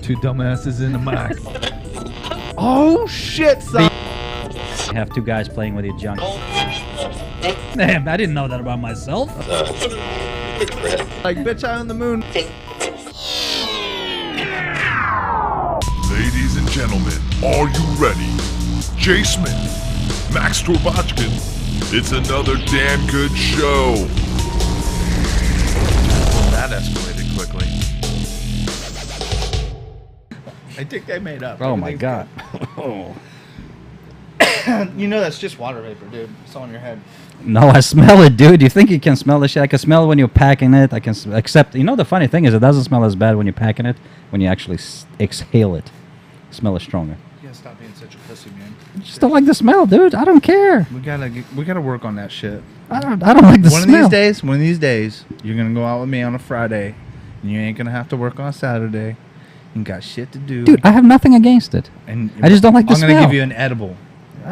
Two dumbasses in the mic. Oh shit, son. You have two guys playing with your junk. Damn, I didn't know that about myself. Like bitch, I on the moon. Ladies and gentlemen, are you ready? Jay Smith, Max Torbochkin, it's another damn good show. That escalated quickly. I think they made up. Oh my god. You know that's just water vapor, dude. It's on your head. No, I smell it, dude. You think you can smell the shit? I can smell it when you're packing it. I can except, you know, the funny thing is it doesn't smell as bad when you're packing it. When you actually exhale it, smell is stronger. You gotta stop being such a pussy, man. I just don't like the smell, dude. I don't care. We gotta work on that shit. I don't like the smell. One of these days, you're gonna go out with me on a Friday, and you ain't gonna have to work on a Saturday. You got shit to do, Dude, I have nothing against it. And I just don't like the smell. I'm gonna give you an edible.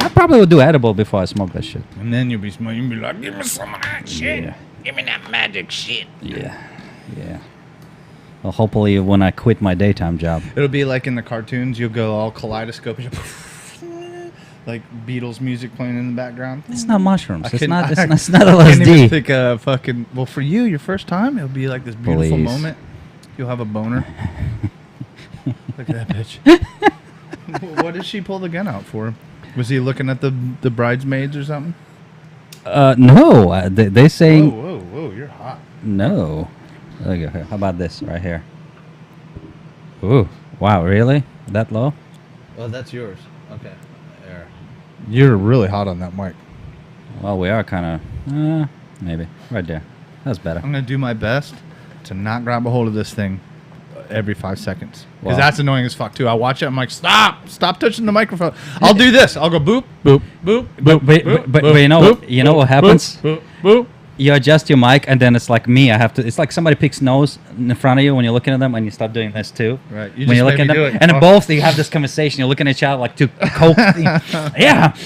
I probably would do edible before I smoke that shit. And then you'll be smoking. You'll be like, give me some of that shit. Yeah. Give me that magic shit. Yeah. Well, hopefully when I quit my daytime job. It'll be like in the cartoons. You'll go all kaleidoscope. Like Beatles music playing in the background. It's not mushrooms. It's not I can't even LSD. pick a fucking... Well, for you, your first time, it'll be like this beautiful Please. moment. You'll have a boner. Look at that bitch. What did she pull the gun out for? Was he looking at the bridesmaids or something? No. They saying... Whoa, you're hot. No. Look at her. How about this right here? Ooh. Wow, really? That low? Oh, that's yours. Okay. There. You're really hot on that mic. Well, we are kind of... maybe. Right there. That's better. I'm going to do my best to not grab a hold of this thing every 5 seconds. Because Wow. that's annoying as fuck, too. I watch it. I'm like, stop touching the microphone. I'll do this. I'll go boop, boop, boop, boop, But you know what? You know what happens? Boop, boop. You adjust your mic, and then it's like me. It's like somebody picks nose in front of you when you're looking at them, and you start doing this too. Right. When you're looking at them, and then both you have this conversation. You're looking at each other like two coke. Yeah.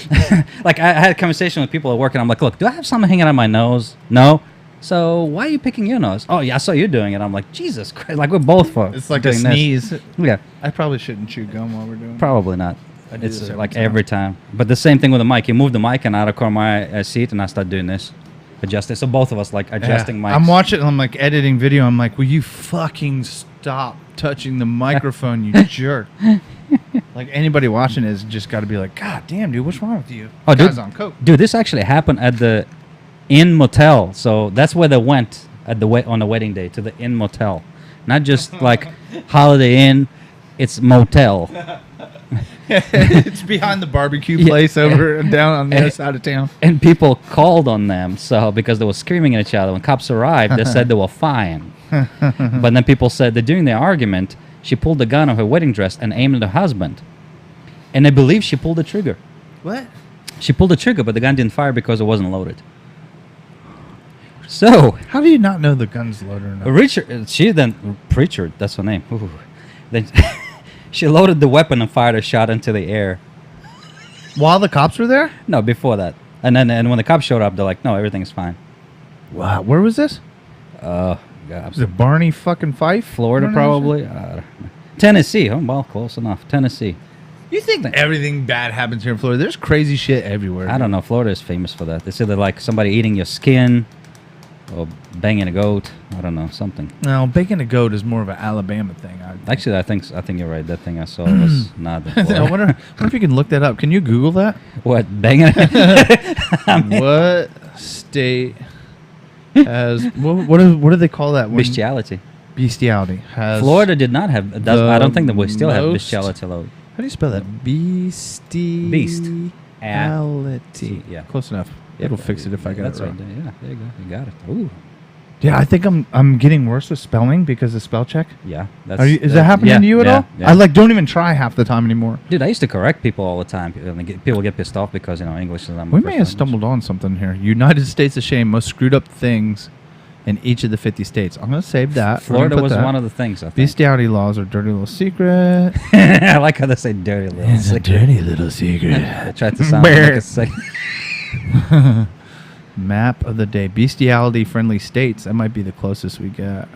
Like I had a conversation with people at work, and I'm like, "Look, do I have something hanging out my nose? No. So why are you picking your nose? Oh yeah, I saw you doing it. I'm like, Jesus Christ! Like we're both for It's like a doing sneeze. This. Yeah. I probably shouldn't chew gum while we're doing it. Probably not. I do It's this like every time. But the same thing with the mic. You move the mic, and out of corner of my seat, and I start doing this. Adjusting. So both of us like adjusting mics. I'm watching. I'm like editing video. I'm like, will you fucking stop touching the microphone, you jerk? Like anybody watching is just got to be like, God damn, dude, what's wrong with you? Oh, Guys dude, on coke. Dude, this actually happened at the Inn Motel. So that's where they went at the on the wedding day, to the Inn Motel, not just like Holiday Inn. It's motel. It's behind the barbecue place over and down on the other side of town. And people called on them, so because they were screaming at each other. When cops arrived, they said they were fine. But then people said that during their argument, she pulled the gun on her wedding dress and aimed at her husband. And they believe she pulled the trigger. What? She pulled the trigger, but the gun didn't fire because it wasn't loaded. So, How do you not know the gun's loaded or not? Pritchard, that's her name. Ooh. Then she loaded the weapon and fired a shot into the air. While the cops were there? No, before that. And when the cops showed up, they're like, no, everything's fine. Wow. Where was this? God. Was it Barney fucking Fife? Florida, probably. Tennessee. Oh, well, close enough. Tennessee. You think everything bad happens here in Florida? There's crazy shit everywhere. I don't know. Florida is famous for that. It's either like somebody eating your skin or banging a goat. I don't know, something. No, bacon a goat is more of an Alabama thing. Actually, I think you're right. That thing I saw was not. I wonder if you can look that up. Can you Google that? What, banging? What state has what do they call that? Bestiality. Bestiality has. Florida did not have. I don't think that we still have most- bestiality law. How do you spell that? Bestiality. Yeah. Close enough. It'll fix it if I get That's it right. right. Yeah, there you go. You got it. Ooh. Yeah, I think I'm getting worse with spelling because of spell check. Yeah. Is that happening to you at all? Yeah. I don't even try half the time anymore. Dude, I used to correct people all the time. People get pissed off because English is not my We first may have language. stumbled on something here. United States of Shame, most screwed up things in each of the 50 states. I'm going to save that. Florida was one of the things, I think. Bestiality laws are dirty little secret. I like how they say dirty little secret. dirty little secret. I tried to sound like a second. Map of the day. Bestiality friendly states. That might be the closest we get.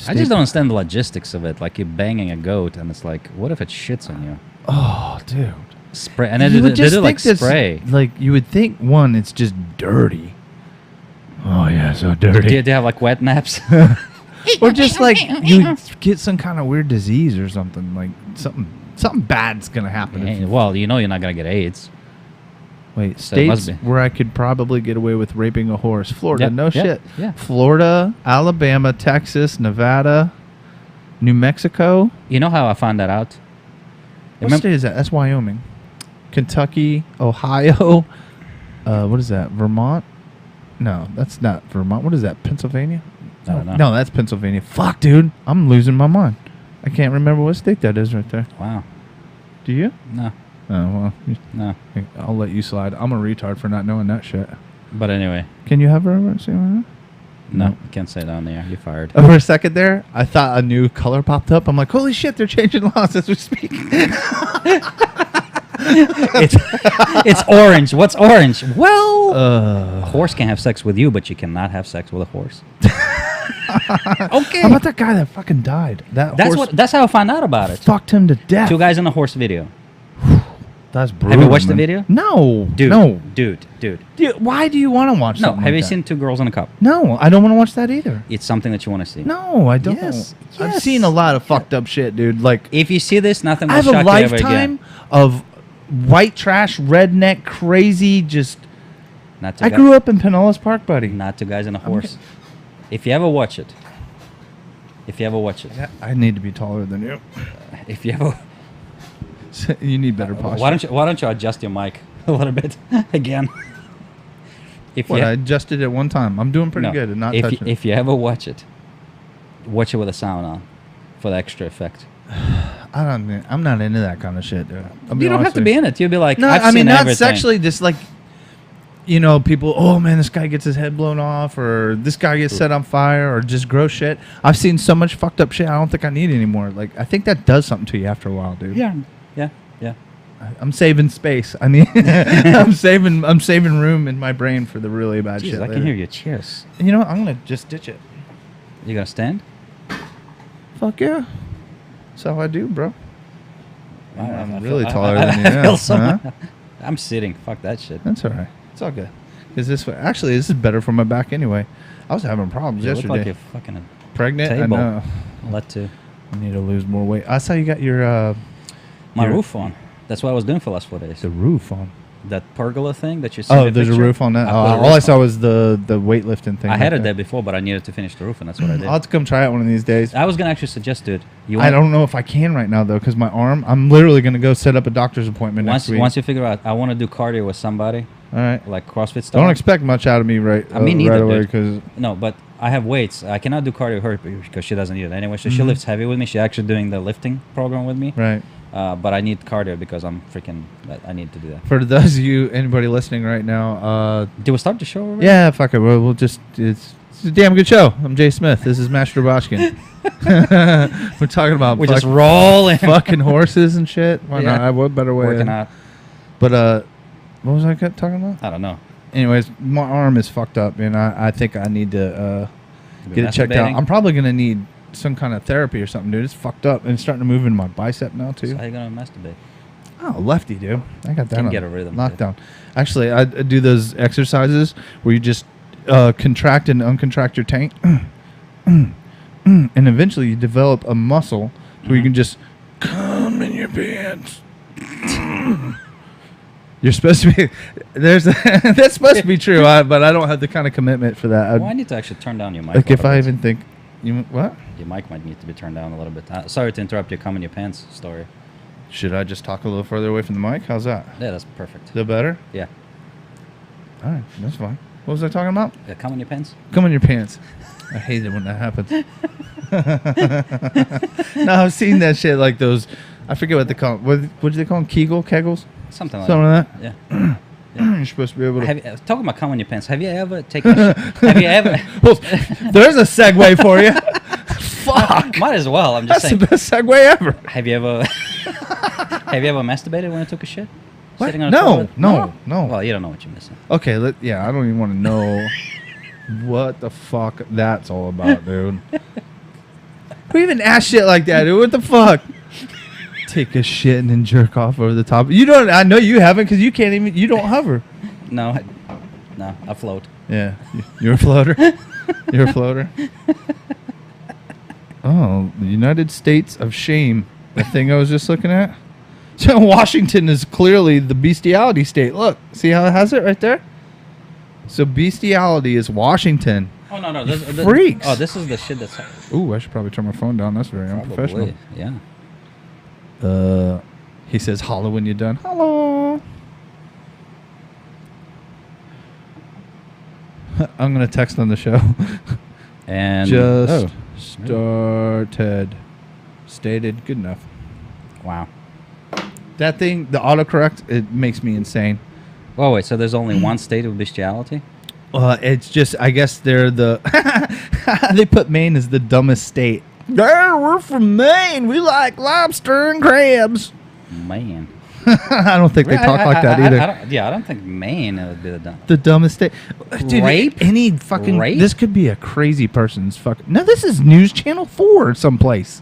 I just don't understand the logistics of it. Like you're banging a goat, and it's like, what if it shits on you? Oh, dude. Spray, and then You they would just do like think spray. Like you would think one, it's just dirty. Oh yeah, so dirty. Do they have like wet naps? Or just like you get some kind of weird disease or something. Like something bad's gonna happen. If you, Well, you know you're not gonna get AIDS. wait, So it must states be. where I could probably get away with raping a horse. Florida, Yeah, no yeah, shit. yeah. Florida, Alabama, Texas, Nevada, New Mexico. You know how I found that out? What state is that? That's Wyoming. Kentucky, Ohio. What is that? Vermont? No, that's not Vermont. What is that? Pennsylvania? I don't know. No, that's Pennsylvania. Fuck, dude. I'm losing my mind. I can't remember what state that is right there. Wow. Do you? No. Oh, well. No. I'll let you slide. I'm a retard for not knowing that shit. But anyway, Can you have her say that? no, No. you can't say that on the air. You're fired. For a second there, I thought a new color popped up. I'm like, holy shit, they're changing laws as we speak. It's orange. What's orange? Well, Uh, a horse can have sex with you, but you cannot have sex with a horse. Okay. How about that guy that fucking died? That's how I found out about it. Fucked him to death. Two guys in a horse video. That's brutal. Have you watched the man. video? No. Dude. No. Dude. Dude, why do you want to watch No, something have like you that? seen Two Girls in a Cup? No, I don't want to watch that either. It's something that you want to see. No, I don't. Yes, I've yes. seen a lot of fucked up shit, dude. Like, If you see this, nothing will I have shock a you ever lifetime again. of white trash, redneck, crazy, just... Not two I guys- grew up in Pinellas Park, buddy. Not Two Guys in a Horse. If you ever watch it, I need to be taller than you. if you ever, You need better posture. why don't you adjust your mic a little bit again? If What, you, I adjusted it one time. I'm doing pretty no, good and not if touching it. if you ever watch it with a sound on for the extra effect. I'm not into that kind of shit, dude. I'll be You don't honest have to with be you. in it. You'll be like, No, I've I mean seen not everything. sexually. Just like, you know, people. Oh man, this guy gets his head blown off, or this guy gets set on fire, or just gross shit. I've seen so much fucked up shit. I don't think I need it anymore. Like, I think that does something to you after a while, dude. Yeah. I'm saving space. I mean, I'm saving room in my brain for the really bad Jeez, shit. I can later. hear your cheers. You know what? I'm gonna just ditch it. You gonna stand? Fuck yeah. That's how I do, bro. Wow, I'm I really feel- taller I than you. feel so Huh? I'm sitting. Fuck that shit. That's all right. It's all good. Because this is better for my back anyway. I was having problems You look yesterday. like you're fucking Pregnant? table. I know. Let to I need to lose more weight. I saw you got your my Your- roof on. That's what I was doing for the last 4 days. the roof on. That pergola thing that you see. Oh, there's a roof on that. I put a All roof I saw on. was the weightlifting thing. I had right it there before, but I needed to finish the roof, and that's what I did. I'll have to come try it one of these days. I was gonna actually suggest, dude. You I want, don't know if I can right now though, because my arm. I'm literally gonna go set up a doctor's appointment next week. once you figure out, I want to do cardio with somebody, All right. like CrossFit style. Don't expect much out of me right Me neither, right away dude. because No, but I have weights. I cannot do cardio with her because she doesn't need it anyway. So she Mhm. lifts heavy with me. She's actually doing the lifting program with me. right. But I need cardio because I'm freaking. I need to do that. For those of you, anybody listening right now, Did we start the show already? yeah, fuck it. We'll just it's a damn good show. I'm Jay Smith. This is Master Boschkin. We're talking about We're just rolling. fucking horses and shit. Why Yeah. not? What better way? Working out. But what was I talking about? I don't know. Anyways, my arm is fucked up, and I think I need to You get it checked out. masturbating? I'm probably gonna need some kind of therapy or something, dude. It's fucked up, and it's starting to move in my bicep now too. So how you gonna masturbate? Oh, lefty, dude. I got that Can on get a rhythm, lockdown. Actually, I do those exercises where you just contract and uncontract your tank, and eventually you develop a muscle where you can just come in your pants. You're supposed to be. That's supposed to be true, but I don't have the kind of commitment for that. Well, I need to actually turn down your mic. Like a if little I bit. even think, what? Your mic might need to be turned down a little bit. Sorry to interrupt your "come in your pants" story. Should I just talk a little further away from the mic? How's that? Yeah, that's perfect. Is that better? Yeah, All right, that's fine. What was I talking about? come in your pants. Come in your pants. I hate it when that happens. No, I've seen that shit like those. I forget what they call them. What do they call them? Kegels? Something like Something that. like that? Yeah. You're supposed to be able to. Have you, talking about "come in your pants," have you ever taken? Have you ever? Well, there's a segue for you. Fuck. Might as well. I'm just That's saying. the best segue ever. Have you ever? Have you ever masturbated when you took a shit? What? Sitting on a No, toilet? no. Well, you don't know what you're missing. Okay, I don't even want to know what the fuck that's all about, dude. Who even asked shit like that, dude? What the fuck? Take a shit and then jerk off over the top. You don't. I know you haven't because you can't even. You don't hover. No, I float. Yeah, you're a floater. You're a floater. Oh, the United States of Shame. The thing I was just looking at. So Washington is clearly the bestiality state. Look, see how it has it right there? So bestiality is Washington. Oh no, Freaks. This is the shit that's. Ooh, I should probably turn my phone down. That's very unprofessional. Yeah. He says holla when you're done. Hello. I'm gonna text on the show. And Just started. Stated. Good enough. Wow. That thing, the autocorrect, it makes me insane. Oh wait, so there's only one state of bestiality? It's just, I guess they're the. They put Maine as the dumbest state. Yeah, we're from Maine. We like lobster and crabs. Man. I don't think they talk like that either. I don't think Maine would be the The dumbest state. Dude, Rape? Any fucking. Rape? This could be a crazy person's fucking. No, this is News Channel 4 someplace.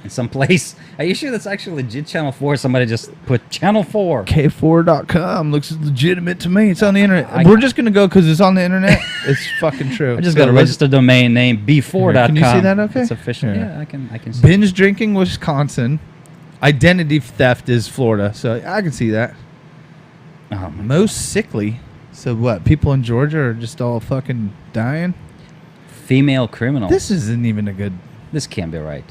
in some place. Are you sure that's actually legit Channel 4? Somebody just put Channel 4. K4.com looks legitimate to me. It's on the internet. We're just going to go because it's on the internet. It's fucking true. I just got a registered domain name, b4.com. Can you see that okay? It's official. Yeah. Yeah, I can see Binge drinking, Wisconsin. Identity theft is Florida. So I can see that. Oh, my Most sickly. So what? People in Georgia are just all fucking dying? Female criminal. This isn't even a good... This can't be right.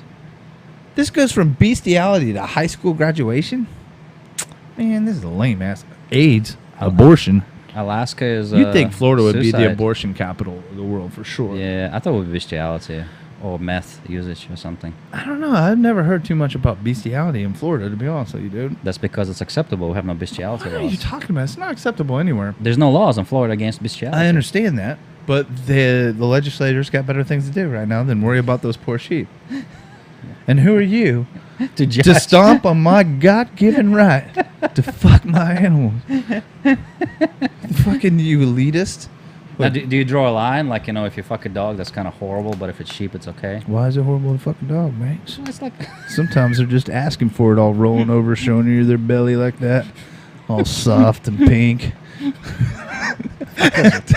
This goes from bestiality to high school graduation? Man, this is a lame ass. AIDS. Abortion. Alaska is. You'd think Florida would be the suicide. abortion capital of the world for sure. Yeah, I thought it would be bestiality or meth usage or something. I don't know. I've never heard too much about bestiality in Florida, to be honest with you, dude. That's because it's acceptable. We have no bestiality What are you laws. talking about? It's not acceptable anywhere. There's no laws in Florida against bestiality. I understand that. But the legislators got better things to do right now than worry about those poor sheep. And who are you to to stomp on my God-given right to fuck my animals? Fucking you elitist. Now, do you draw a line? Like, if you fuck a dog, that's kind of horrible, but if it's sheep, it's okay? Why is it horrible to fuck a dog, mate? It's like Sometimes they're just asking for it, all rolling over, showing you their belly like that. All soft and pink. what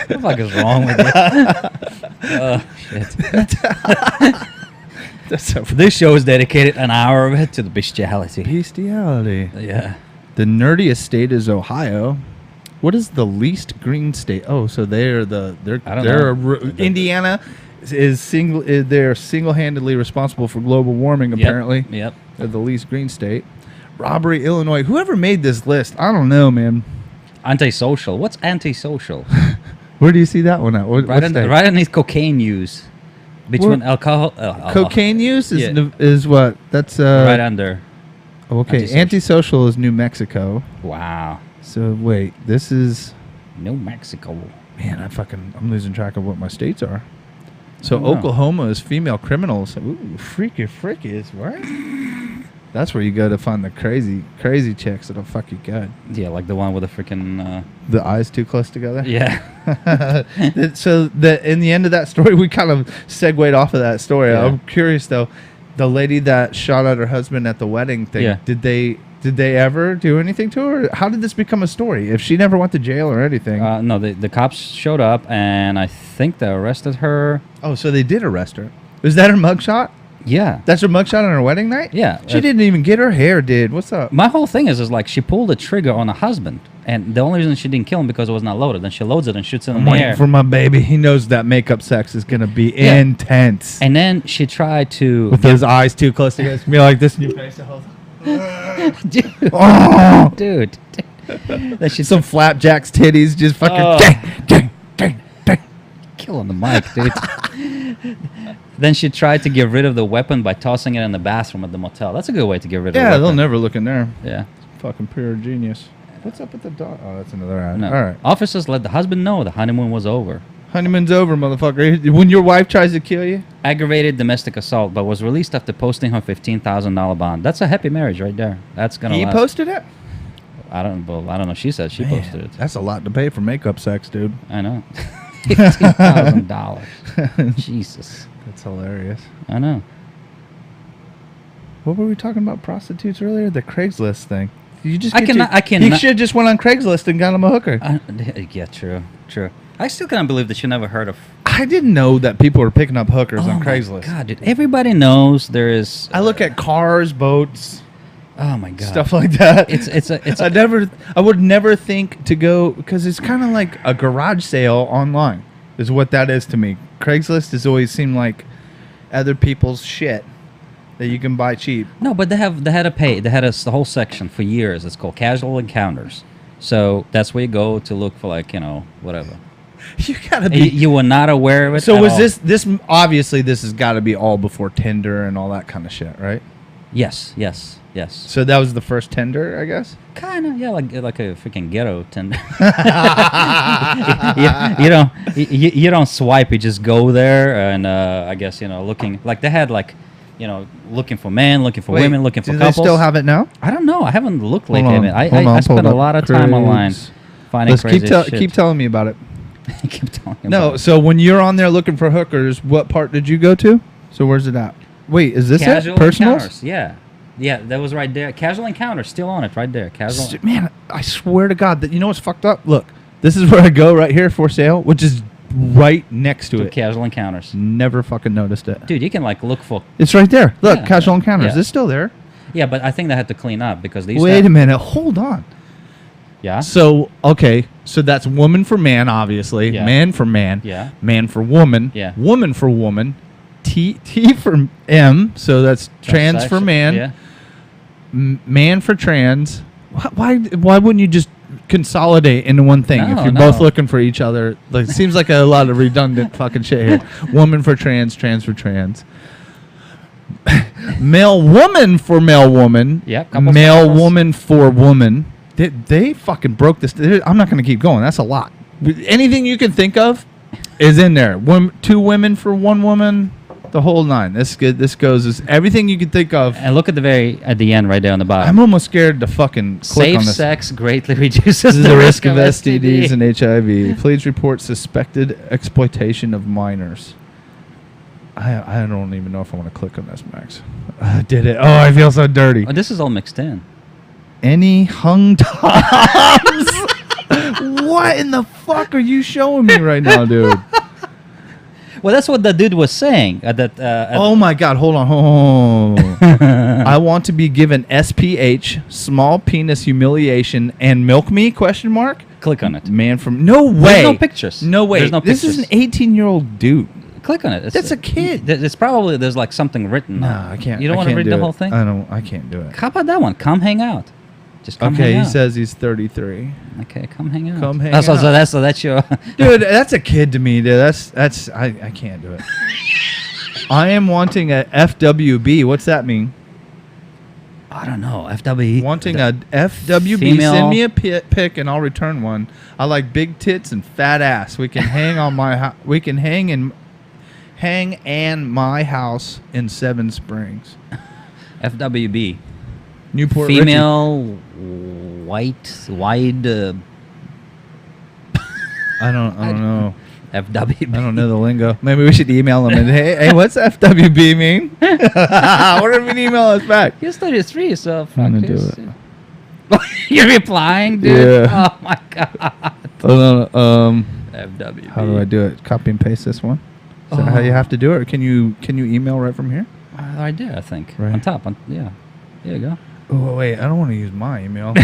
the fuck is wrong with you? Oh, shit. This show is dedicated an hour of it to the bestiality. Bestiality. Yeah. The nerdiest state is Ohio. What is the least green state? Oh, so they're Indiana is they're single-handedly responsible for global warming. Apparently, Yep. They're the least green state. Robbery, Illinois. Whoever made this list, I don't know, man. Antisocial. What's antisocial? Where do you see that one at? What state? Right underneath cocaine use. Between alcohol. Cocaine use is Yeah. is what? That's right under. Okay, antisocial is New Mexico. Wow. So wait, this is New Mexico. man. I'm losing track of what my states are. So I don't know. Oklahoma is female criminals. Ooh, freaky is right. That's where you go to find the crazy chicks that'll fuck you good. Yeah, like the one with the freaking. The eyes too close together. Yeah. So in the end of that story, we kind of segued off of that story. Yeah. I'm curious though, the lady that shot at her husband at the wedding thing. Yeah. Did they ever do anything to her? How did this become a story? If she never went to jail or anything. No, the cops showed up and I think they arrested her. Oh, so they did arrest her. Is that her mugshot? Yeah. That's her mugshot on her wedding night? Yeah. She didn't even get her hair did. What's up? My whole thing is like she pulled the trigger on her husband, and the only reason she didn't kill him because it was not loaded. Then she loads it and shoots it in I'm the waiting air. for my baby. He knows that makeup sex is going to be intense. And then she tried to With those eyes too close together. It's going to be like this in your face the whole time. dude, Oh! dude. Then she Some flapjacks titties just fucking dang. killing the mic, dude. Then she tried to get rid of the weapon by tossing it in the bathroom at the motel. That's a good way to get rid of the Yeah, weapon. they'll never look in there. Yeah. Fucking pure genius. What's up with the dog? Oh, that's another ad. No. All right. Officers let the husband know the honeymoon was over. Honeymoon's over, motherfucker. When your wife tries to kill you? Aggravated domestic assault, but was released after posting her $15,000 bond. That's a happy marriage right there. That's gonna He last. posted it? I don't know. She said she posted it. That's a lot to pay for makeup sex, dude. I know. $15,000. Jesus. That's hilarious. I know. What were we talking about? Prostitutes earlier? The Craigslist thing. You just I cannot. You should have just went on Craigslist and got him a hooker. Yeah, true. I still can't believe that you never heard of. I didn't know that people were picking up hookers on Craigslist. God, dude, everybody knows there is. I look at cars, boats. Oh my God, stuff like that. It's. I would never think to go because it's kind of like a garage sale online. Is what that is to me. Craigslist has always seemed like other people's shit that you can buy cheap. No, but they had to pay. They had a whole section for years. It's called casual encounters. So that's where you go to look for whatever. You gotta be. You were not aware of it. So at was all. this obviously this has got to be all before Tinder and all that kind of shit, right? Yes. So that was the first Tinder, I guess. Kind of, yeah, like a freaking ghetto Tinder. you don't swipe. You just go there, and I guess looking like they had looking for men, looking for women, looking for do couples. they still have it now? I don't know. I haven't looked lately. Hold on, I spent a lot of time online finding crazy shit. Keep telling me about it. Keep telling me No, about it. so when you're on there looking for hookers, what part did you go to? So where's it at? Wait, is this Casual it? Personals? encounters. Yeah, that was right there. Casual encounters, still on it, right there. Casual. Man, I swear to God that you know what's fucked up. Look, this is where I go right here for sale, which is right next to it. Casual encounters. Never fucking noticed it. Dude, you can look for. It's right there. Look, Yeah. casual encounters. Yeah. It's still there. Yeah, but I think they had to clean up because these. Wait a minute. Hold on. Yeah. So, okay. So that's woman for man, obviously. Yeah. Man for man. Yeah. Man for woman. Yeah. Woman for woman. T for M. So that's trans for Transsexual. man. Yeah. Man for trans. Why wouldn't you just consolidate into one thing if No, you're no. both looking for each other? Like, it seems like a lot of redundant fucking shit here. Woman for trans, trans for trans. Male woman for male woman. Yep, couples for Male couples. woman for woman. They fucking broke this. I'm not going to keep going. That's a lot. Anything you can think of is in there. Two women for one woman. The whole nine. This goes as everything you can think of. And look at the end right there on the bottom. I'm almost scared to fucking click Safe on this. sex greatly reduces The risk of STDs and HIV. Please report suspected exploitation of minors. I don't even know if I want to click on this, Max. I did it. Oh, I feel so dirty. Oh, this is all mixed in. Any hung toms? What in the fuck are you showing me right now, dude? Well, that's what the dude was saying. Oh my God! Hold on. I want to be given SPH, small penis humiliation, and milk me? Question mark. Click on it. Man from no way. There's no pictures. No way. There's no This is pictures. an 18-year-old dude. Click on it. That's a kid. It's probably there's like something written. No, on it. I can't. You don't I want to can't read do the whole it. thing? I can't do it. How about that one? Come hang out. Just come Okay, hang he out. says he's 33. Okay, come hang out. Come hang So out. that's your. Dude, that's a kid to me, dude. I can't do it. I am wanting a FWB. What's that mean? I don't know. FWB. Wanting a FWB. Female- Send me a pic and I'll return one. I like big tits and fat ass. We can hang on my we can hang in my house in Seven Springs. FWB. Newport Richie. Female, white, wide. I don't know. FWB. I don't know the lingo. Maybe we should email them and hey, what's FWB mean? What if we email us back? You're 33, so fuck I'm gonna do this. it. You're replying, dude. Yeah. Oh my god. Hold on, FWB. how do I do it? Copy and paste this one. Is that how you have to do it, or can you email right from here? Right there, I think. Right. On top. Yeah. There you go. Oh wait, I don't want to use my email.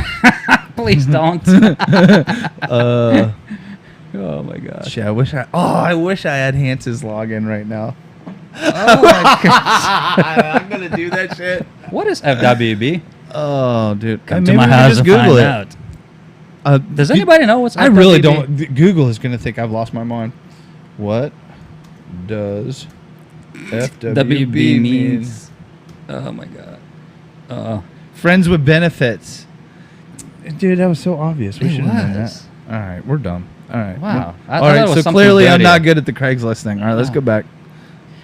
Please don't. Oh my gosh. Shit, I wish I had Hance's login right now. Oh my god. I'm gonna do that shit. What is FWB? Oh, dude. Come Maybe to my we can house just and Google find it. out. Does anybody know what's I really FWB? don't. Google is gonna think I've lost my mind. What does FWB WB mean? means. Oh my god. Friends with benefits. Dude, that was so obvious. We It should have known that. was. All right, we're dumb. All right. Wow. I All thought it right. was So something clearly, I'm dirty. not good at the Craigslist thing. All right, let's No. go back.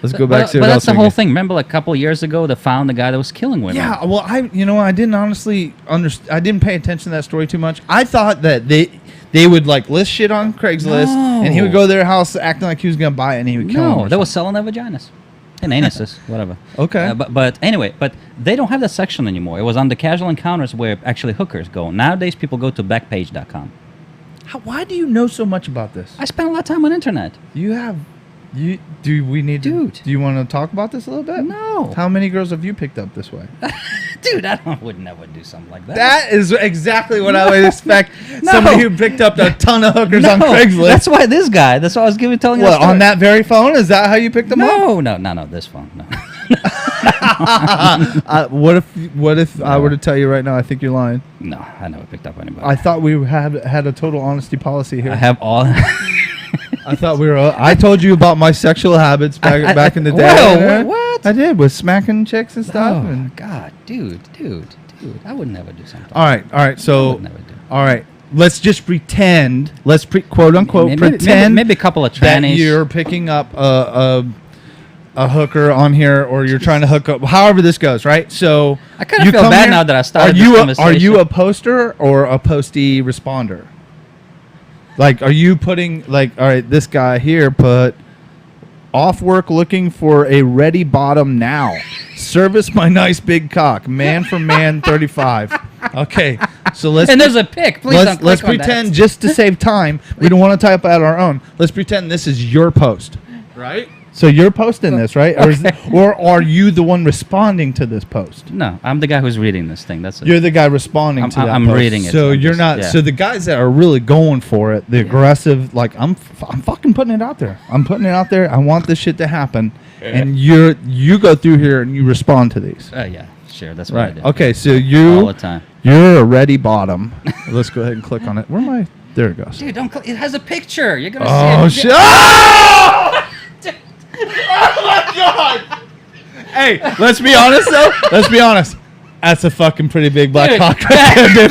Let's go back. See But what that's else the we whole get. thing. Remember, like a couple years ago, they found the guy that was killing women. Yeah. Well, I didn't honestly understand. I didn't pay attention to that story too much. I thought that they would like list shit on Craigslist, and he would No. go to their house acting like he was gonna buy it, and he would kill them. No, they were selling their vaginas. and anuses, whatever. Okay. But anyway, but they don't have that section anymore. It was on the casual encounters where actually hookers go. Nowadays, people go to backpage.com. Why do you know so much about this? I spent a lot of time on internet. Do we need Dude. to? Do you want to talk about this a little bit? No. How many girls have you picked up this way? Dude, would never do something like that. That is exactly what I would expect. No. Somebody who picked up a ton of hookers on No, Craigslist. That's why this guy. That's why I was telling you. What, on that very phone? Is that how you picked them up? No, this phone. No. What if I were to tell you right now? I think you're lying. No, I never picked up anybody. I thought we had a total honesty policy here. I have all. I thought we were. I told you about my sexual habits back in the day. Whoa, what? I did with smacking chicks and stuff. Oh, and God, dude. I would never do something. all right. So, I would never do. all right. Let's just pretend. Let's quote unquote pretend. Maybe a couple of that trannies. you're picking up a hooker on here, or you're trying to hook up. However this goes, right? So I kind of feel bad now that I started this conversation. Are you a poster or a posty responder? Like, are you putting like, all right, this guy here put off work looking for a ready bottom now. Service my nice big cock, man for man, 35. Okay, so let's and there's a pic. Please don't let's click on pretend that. just to save time. We don't want to type out our own. Let's pretend this is your post, right? So you're posting this, right? Or are you the one responding to this post? No, I'm the guy who's reading this thing. That's it. You're the guy responding to that I'm post. reading it. So I'm you're just- not. yeah. So the guys that are really going for it, the aggressive, like I'm fucking putting it out there. I'm putting it out there. I want this shit to happen, and you go through here and you respond to these. Yeah, sure. That's what I Right. do. Okay. So All the time. you're a ready bottom. Let's go ahead and click on it. Where am I? There it goes. Dude, don't click. It has a picture. You're gonna Oh see it. shit! Oh! Oh my god! Hey, let's be honest though. Let's be honest. That's a fucking pretty big black Dude, cock right there, dude.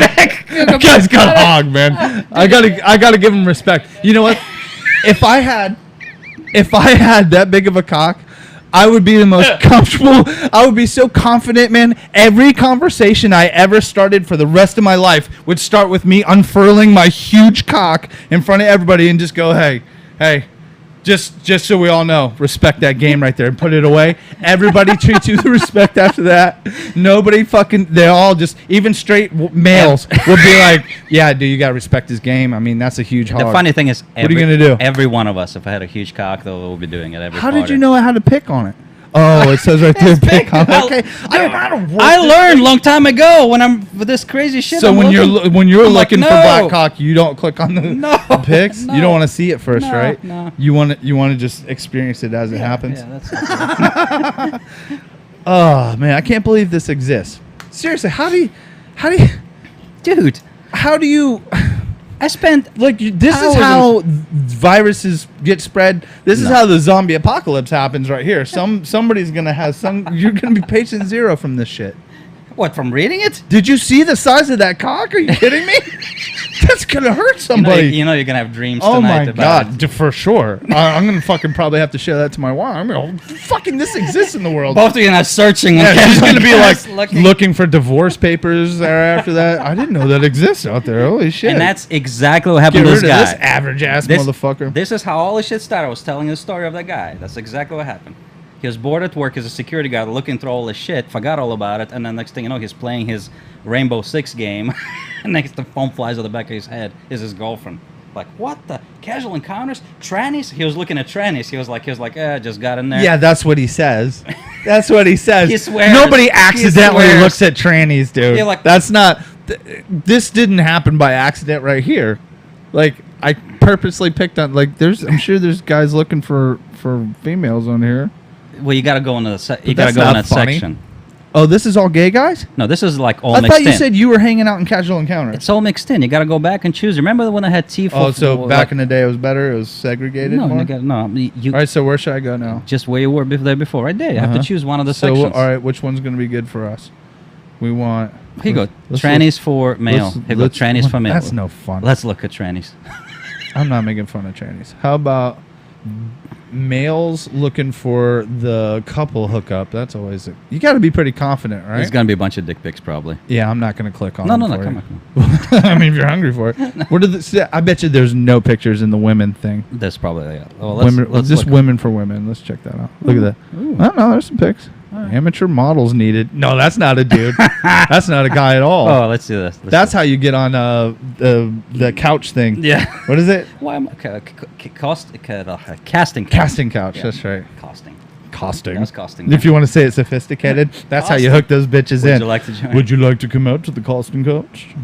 That guy's got a hog, man. I gotta give him respect. You know what? If I had that big of a cock, I would be the most comfortable. I would be so confident, man. Every conversation I ever started for the rest of my life would start with me unfurling my huge cock in front of everybody and just go, hey. Just so we all know, respect that game right there and put it away. Everybody treats you with respect after that. Nobody they all just, even straight males would be like, yeah, dude, you got to respect his game. I mean, that's a huge hog. The funny thing is, what are you going to do? Every one of us, if I had a huge cock, though, we'll be doing it every How party. did you know how to pick on it? Oh, it says right there, pick on it. Okay. I learned a long time ago when I'm with this crazy shit. So I'm when looking, you're I'm like, looking for no. black cock, you don't click on the pics. no. You don't want to see it first, No, right? no. You want to just experience it as it happens. Yeah, that's Oh man, I can't believe this exists. Seriously, how do you? I spent This is hours how viruses get spread. This is No. how the zombie apocalypse happens right here. Somebody's gonna have some. You're gonna be patient zero from this shit. what from reading it. Did you see the size of that cock? Are you kidding me? That's gonna hurt somebody. You know you're gonna have dreams Oh tonight my about god, for sure. I'm gonna fucking probably have to show that to my wife. I'm gonna fucking this exists in the world. Both of you are not searching. Yeah, she's gonna be like looking. looking for divorce papers there after that. I didn't know that exists out there. Holy shit! And that's exactly what Get happened to rid this of guy. this average ass This- motherfucker. This is how all this shit started. I was telling you the story of that guy. That's exactly what happened. He was bored at work as a security guard, looking through all this shit, forgot all about it, and then next thing you know, he's playing his Rainbow Six game. And next, the phone flies on the back of his head is his girlfriend. Like, what the casual encounters, trannies? He was looking at trannies. He was like, just got in there. Yeah, that's what he says. That's what he says. He swears. Nobody He accidentally swears. looks at trannies, dude. Yeah, like- that's not. This didn't happen by accident right here. Like I purposely picked on. Like I'm sure there's guys looking for females on here. Well, you got to go into you got to that's go in not that funny. section. Oh, this is all gay guys? No, this is like all I mixed thought you in. said you were hanging out in casual encounters. It's all mixed in. You got to go back and choose. Remember when I had T4? Oh, so back in the day it was better? It was segregated no, more? you All right, so where should I go now? just where you were there before, right there. You have to choose one of the So, sections. all right, which one's going to be good for us? We want... Here you go. let's Trannies for male. let's- Here you go. let's- Trannies for male. That's no fun. Let's look at trannies. I'm not making fun of trannies. How about males looking for the couple hookup. That's always it. You got to be pretty confident, right? There's gonna be a bunch of dick pics probably. Yeah, I'm not going to click on. No, them no, for come you. on. I mean, if you're hungry for it, what are the? I bet you there's no pictures in the women thing. There's probably well, Women, just women for women. Let's check that out. Look at that. Ooh. I don't know. There's some pics. Amateur models needed. No, that's not a dude. That's not a guy at all. Oh, let's do this. That's how you get on the couch thing. Yeah. What is it? Why am casting Casting couch. Yeah. That's right. Costing. Costing. That was costing. If you want to say it sophisticated, that's how you Costing. hook those bitches in. Would you like to join? Would you like to come out to the casting couch?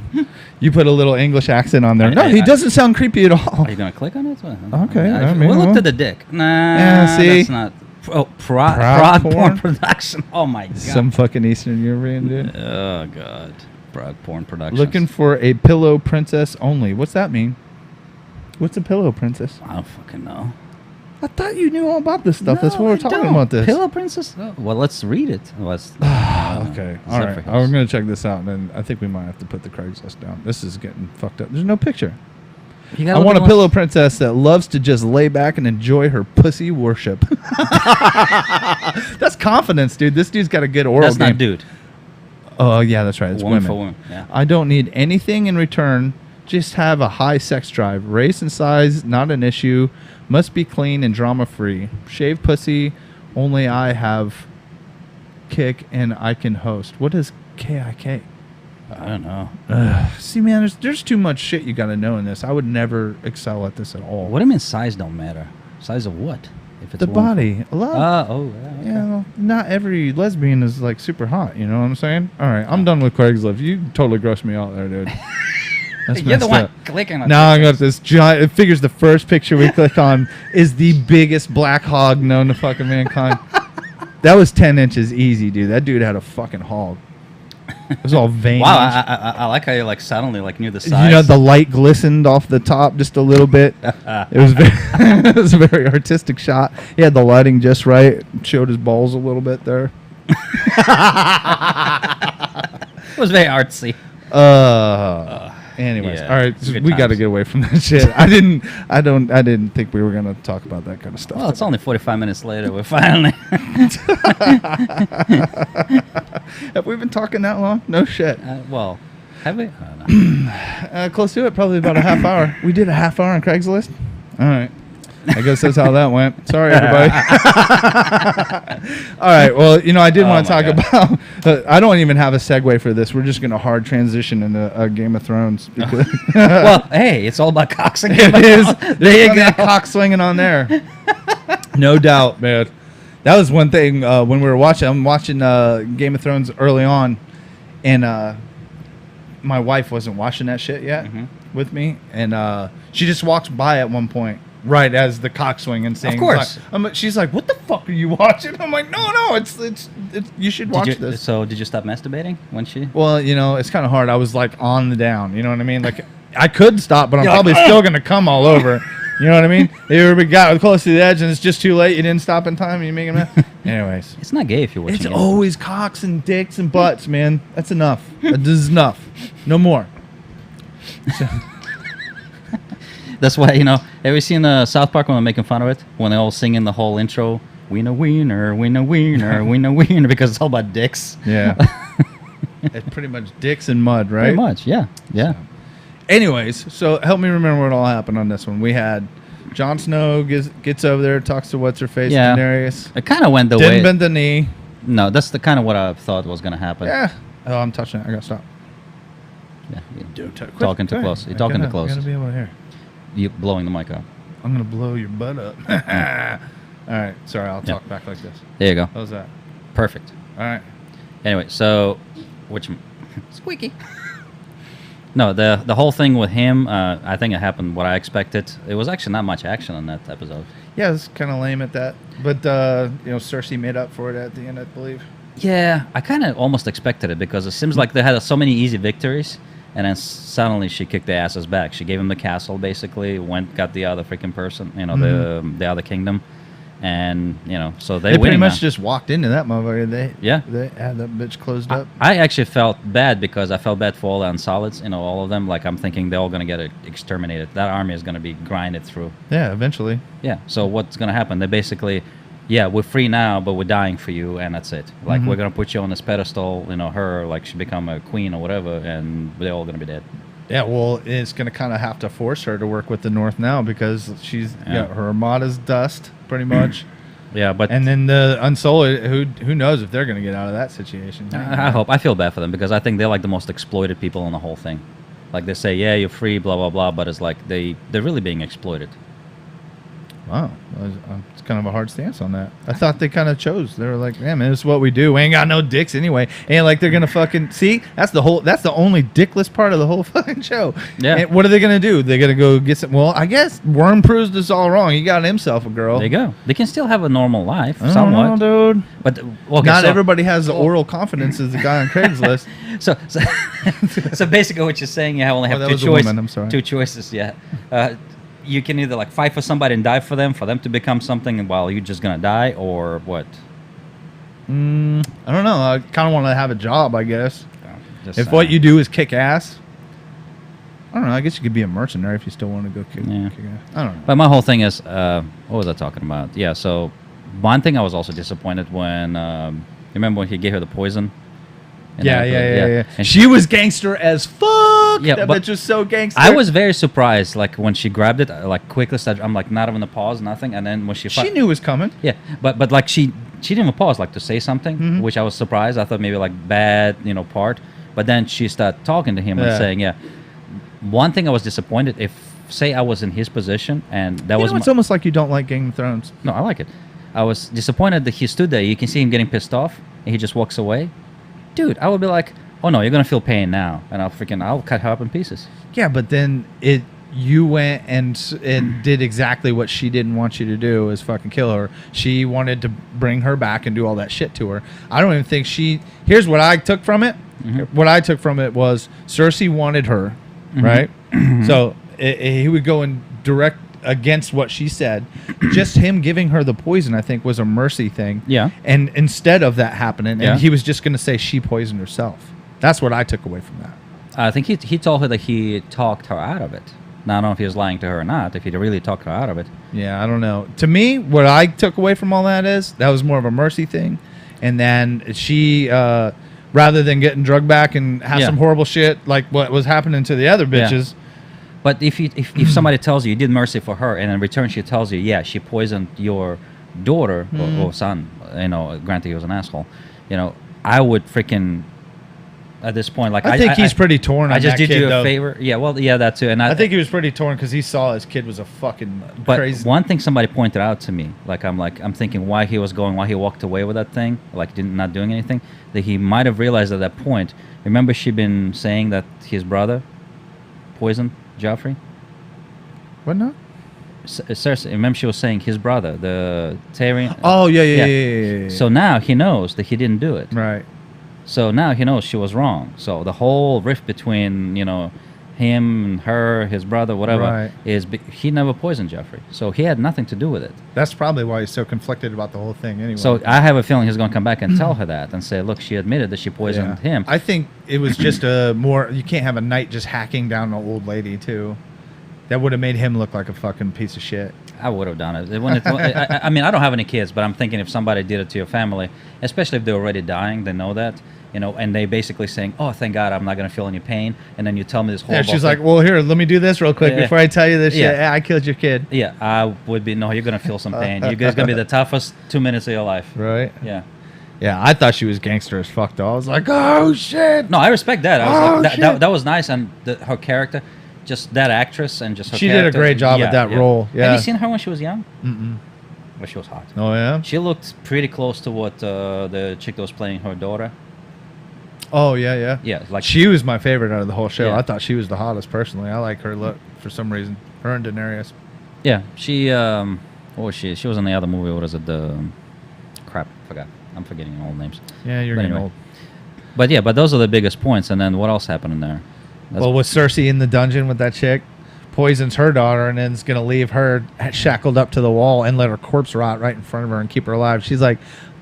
You put a little English accent on there. I- No, I- he I- doesn't sound creepy at all. Are you gonna click on it? Okay, I mean, we'll look well. to the dick. Nah, Yeah, see? that's not. Oh, Prague Prague porn porn? production. Oh my god. Some fucking Eastern European dude. Oh god. Prague porn production. Looking for a pillow princess only. What's that mean? What's a pillow princess? I don't fucking know. I thought you knew all about this stuff. That's No, why we're I talking don't. about this. Pillow princess? Oh, well, let's read it. Okay. Is All that right. for I'm us? going to check this out, and then I think we might have to put the Craigslist down. This is getting fucked up. There's no picture. You I gotta want look a at pillow princess that loves to just lay back and enjoy her pussy worship. That's confidence, dude. This dude's got a good oral That's game. not dude. Oh, yeah, that's right. It's Woman women. for woman. Yeah. I don't need anything in return. Just have a high sex drive. Race and size, not an issue. Must be clean and drama free. Shave pussy. Only I have kick and I can host. What is KIK? I don't know. See, man, there's too much shit you got to know in this. I would never excel at this at all. What do you mean size don't matter? Size of what? If it's The woman body. A lot. oh, yeah. Okay. You know, not every lesbian is like super hot. You know what I'm saying? All right, I'm done with Craigslist. You totally grossed me out there, dude. That's You're the messed one up. clicking on Now I pictures. got this giant. It figures the first picture we click on is the biggest black hog known to fucking mankind. That was 10 inches easy, dude. That dude had a fucking hog. It was all veins. Wow, I like how you like suddenly like knew the size. You know, the light glistened off the top just a little bit. It was very, it was a very artistic shot. He had the lighting just right. Showed his balls a little bit there. It was very artsy. Anyways, yeah, all right, so good we got to times. get away from that shit. I didn't think we were gonna talk about that kind of stuff. Well, it's only 45 minutes later. We're finally. Have we been talking that long? No shit. Well, have we? I don't know. Close to it, probably about a half hour. We did a half hour on Craigslist. All right. I guess that's how that went. Sorry, everybody. All right. Well, you know, I did Oh want to my talk about. I don't even have a segue for this. We're just going to hard transition into Game of Thrones. Because Well, hey, it's all about cocks and it is. There you go. Cock swinging on there. No doubt, man. That was one thing when we were watching. I'm watching Game of Thrones early on, and my wife wasn't watching that shit yet with me, and she just walks by at one point. Right as the cock swinging saying, Of course. she's like, "What the fuck are you watching?" I'm like, "No, it's you should watch this." So did you stop masturbating when she? Well, you know, it's kind of hard. I was like on the down. You know what I mean? Like I could stop, but I'm You're probably like, still gonna come all over. You know what I mean? If we got close to the edge and it's just too late, you didn't stop in time. You make it. Anyways, It's not gay if you're watching. it's it. always cocks and dicks and butts, man. That's enough. This is enough. No more. That's why, you know, have you seen South Park when they're making fun of it? When they're all singing the whole intro, wiener, wiener, wiener, wiener, wiener, wiener, because it's all about dicks. Yeah. It's pretty much dicks and mud, right? Pretty much, yeah. Yeah. Anyways, so help me remember what all happened on this one. We had Jon Snow gets over there, talks to what's her face, Yeah. Daenerys. It kind of went the Didn't way. bend the knee. No, that's the kind of what I thought was going to happen. Yeah. Oh, I'm touching it. I gotta stop. Yeah. Quit. Talking too Go close. ahead. You're talking too I close. gotta be able to hear. You blowing the mic out. I'm gonna blow your butt up. All right. Sorry, I'll talk back like this. There you go. How's that? Perfect. All right. Anyway, so squeaky. No, the whole thing with him, I think it happened what I expected. It was actually not much action on that episode. Yeah, it's kind of lame at that, but you know, Cersei made up for it at the end, I believe. Yeah, I kind of almost expected it because it seems like they had so many easy victories, and then suddenly she kicked their asses back. She gave him the castle, basically, got the other freaking person, you know, the other kingdom, and so They pretty winning much now. just walked into that motherfucker. Yeah. They had that bitch closed up. I actually felt bad because I felt bad for all the Unsolids, all of them. Like, I'm thinking they're all going to get exterminated. That army is going to be grinded through. Yeah, eventually. Yeah. So what's going to happen? They basically, we're free now, but we're dying for you, and that's it. Like, we're going to put you on this pedestal, her, like, she become a queen or whatever, and they're all going to be dead. Yeah, well, it's going to kind of have to force her to work with the North now because she's got her armada's dust, pretty much. Yeah, but and then the Unsullied, who knows if they're going to get out of that situation? I feel bad for them because I think they're like the most exploited people in the whole thing. Like, they say, yeah, you're free, blah blah blah, but it's like they're really being exploited. Wow, it's kind of a hard stance on that. I thought they kind of chose. They were like, "Yeah, man, this is what we do. We ain't got no dicks anyway." And like they're gonna fucking see. That's the only dickless part of the whole fucking show. Yeah. And what are they gonna do? They're gonna go get some. Well, I guess Worm proves this all wrong. He got himself a girl. There you go. They can still have a normal life, I don't somewhat, know, dude. But okay, Not so, everybody has the oral confidence as the guy on Craigslist. So basically, what you're saying, you only have that two was a choices. woman, I'm sorry. Two choices. Yeah. You can either like fight for somebody and die for them to become something, while you're just gonna die, or what? I don't know. I kind of want to have a job, I guess. Just, If what you do is kick ass, I don't know. I guess you could be a mercenary if you still want to go kick ass. I don't know. But my whole thing is, what was I talking about? Yeah. So one thing I was also disappointed when, remember when he gave her the poison? Yeah. And she was gangster as fuck. Yeah, that but bitch was so gangster. I was very surprised, like when she grabbed it, like quickly. I'm like not even a pause, nothing. And then when she knew it was coming. Yeah, but like she didn't even pause, like to say something, which I was surprised. I thought maybe like bad, part. But then she started talking to him and saying, One thing I was disappointed, if say I was in his position and that was. It's almost like you don't like Game of Thrones. No, I like it. I was disappointed that he stood there. You can see him getting pissed off, and he just walks away. Dude, I would be like, oh no, you're gonna feel pain now, and I'll cut her up in pieces. Yeah, but then you went and did exactly what she didn't want you to do, is fucking kill her. She wanted to bring her back and do all that shit to her. I don't even think here's what I took from it. What I took from it was Cersei wanted her, right? So he would go and direct against what she said. Just him giving her the poison, I think, was a mercy thing. Yeah. And instead of that happening, Yeah. and he was just going to say she poisoned herself. That's what I took away from that. I think he told her that he talked her out of it. Now, I don't know if he was lying to her or not, if he really talked her out of it. Yeah, I don't know. To me, what I took away from all that was more of a mercy thing. And then she, rather than getting drugged back and have some horrible shit like what was happening to the other bitches. But if somebody tells you did mercy for her, and in return she tells you, she poisoned your daughter or son, granted he was an asshole, I would freaking, at this point, like I think he's pretty torn. I on just that did kid, you a though. favor. Yeah, well, yeah, that too. And I think he was pretty torn because he saw his kid was a fucking but crazy. one thing somebody pointed out to me, I'm thinking why he walked away with that thing, not doing anything, that he might have realized at that point. Remember, she'd been saying that his brother poisoned Joffrey. What now? Cersei, remember she was saying his brother, the Tyrion. Oh yeah. So now he knows that he didn't do it. Right. So now he knows she was wrong. So the whole rift between him and her, his brother, whatever, he never poisoned Joffrey. So he had nothing to do with it. That's probably why he's so conflicted about the whole thing. Anyway. So I have a feeling he's going to come back and tell her that and say, look, she admitted that she poisoned him. I think it was just you can't have a knight just hacking down an old lady too. That would have made him look like a fucking piece of shit. I would have done it. I mean, I don't have any kids, but I'm thinking if somebody did it to your family, especially if they're already dying, they know that, and they basically saying, oh, thank God, I'm not going to feel any pain. And then you tell me this whole she's like, well, here, let me do this real quick before I tell you this shit. Yeah, I killed your kid. Yeah, I would be, no, you're going to feel some pain. You're going to be the toughest 2 minutes of your life. Right. Yeah. Yeah, I thought she was gangster as fuck, though. I was like, oh, shit. No, I respect that. I was like, that was nice, and her character, just that actress and just her she character. did a great job at that role. Yeah. Have you seen her when she was young? Mm-mm. Well, she was hot. Oh, yeah? She looked pretty close to what the chick that was playing her daughter. Oh, yeah. Yeah, like she was my favorite out of the whole show. Yeah. I thought she was the hottest, personally. I like her look for some reason. Her and Daenerys. Yeah, she, what was she? She was in the other movie. What is it? Crap, forgot. I'm forgetting all names. Yeah, you're getting old. But those are the biggest points. And then what else happened in there? Well, was Cersei in the dungeon with that chick? poisons her daughter and then is going to leave her shackled up to the wall and let her corpse rot right in front of her and keep her alive. She's like,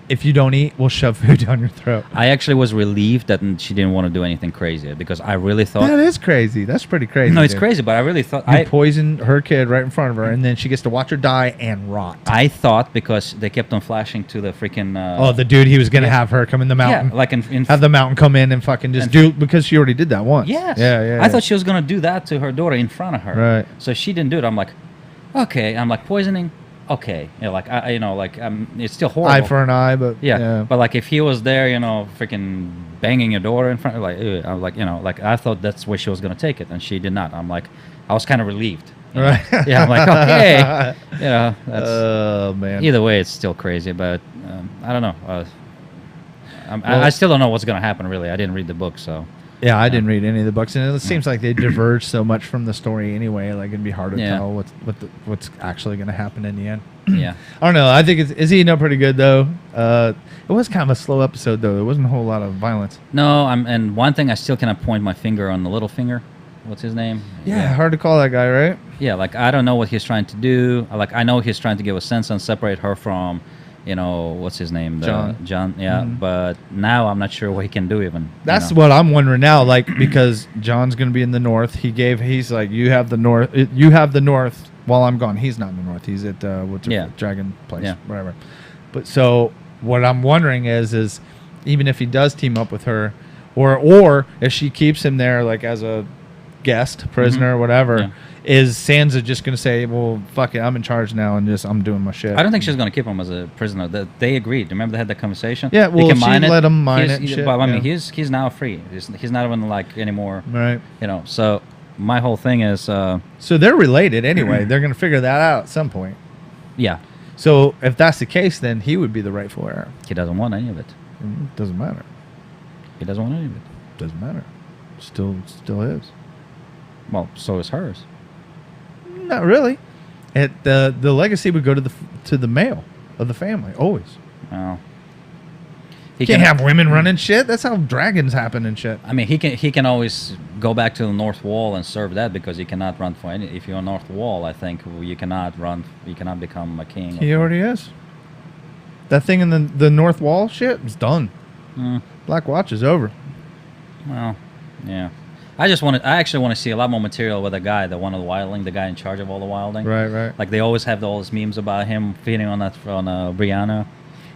if you don't eat, we'll shove food down your throat. I actually was relieved that she didn't want to do anything crazy because I really thought That is crazy. That's pretty crazy. no, it's dude. crazy, but I really thought You poison her kid right in front of her, and then she gets to watch her die and rot. I thought because they kept on flashing to the freaking The dude he was going to have her come in the mountain. yeah, like in have the mountain come in and fucking just do because she already did that once. yes, Yeah. I thought she was gonna do that to her daughter in front of her. Right. So she didn't do it. I'm like, okay. I'm like poisoning. Okay. It's still horrible. Eye for an eye, but yeah. But like if he was there, freaking banging your daughter in front, I was like, I thought that's where she was gonna take it, and she did not. I'm like, I was kind of relieved. Right. Yeah. I'm like, okay. That's. Oh man. Either way, it's still crazy, but I don't know. I still don't know what's gonna happen. Really, I didn't read the book, so. Yeah, I didn't read any of the books, and it seems like they diverge so much from the story anyway. Like it'd be hard to tell what's actually going to happen in the end. Yeah, I don't know. I think it's eating up pretty good though. It was kind of a slow episode though. There wasn't a whole lot of violence. No, and one thing I still cannot point my finger on the little finger. What's his name? Yeah, hard to call that guy, right? Yeah, like I don't know what he's trying to do. Like I know he's trying to give a sense and separate her from, what's his name? John. Yeah, but now I'm not sure what he can do even. That's what I'm wondering now. Like because John's going to be in the north. He's like, you have the north. You have the north while I'm gone. He's not in the north. He's at Dragon Place, whatever. But so what I'm wondering is even if he does team up with her, or if she keeps him there like as a guest, prisoner, whatever, is Sansa just going to say, well, fuck it, I'm in charge now and I'm doing my shit? I don't think she's going to keep him as a prisoner. They agreed. Remember they had that conversation? Yeah, well, she let him mine it and shit. But I mean, he's now free. He's not even like anymore. Right. So my whole thing is... so they're related anyway. They're going to figure that out at some point. Yeah. So if that's the case, then he would be the rightful heir. He doesn't want any of it. Doesn't matter. He doesn't want any of it. Doesn't matter. Still is. Well, so is hers. Not really. The legacy would go to the male of the family always. Well, he can't have women running shit. That's how dragons happen and shit. I mean, he can always go back to the North Wall and serve that because he cannot run for any. If you're on North Wall, I think you cannot run. You cannot become a king. He already is. That thing in the North Wall shit is done. Black Watch is over. Well, yeah. I actually want to see a lot more material with the wildling, the guy in charge of all the wilding. Right. Like they always have all these memes about him feeding on Brianna,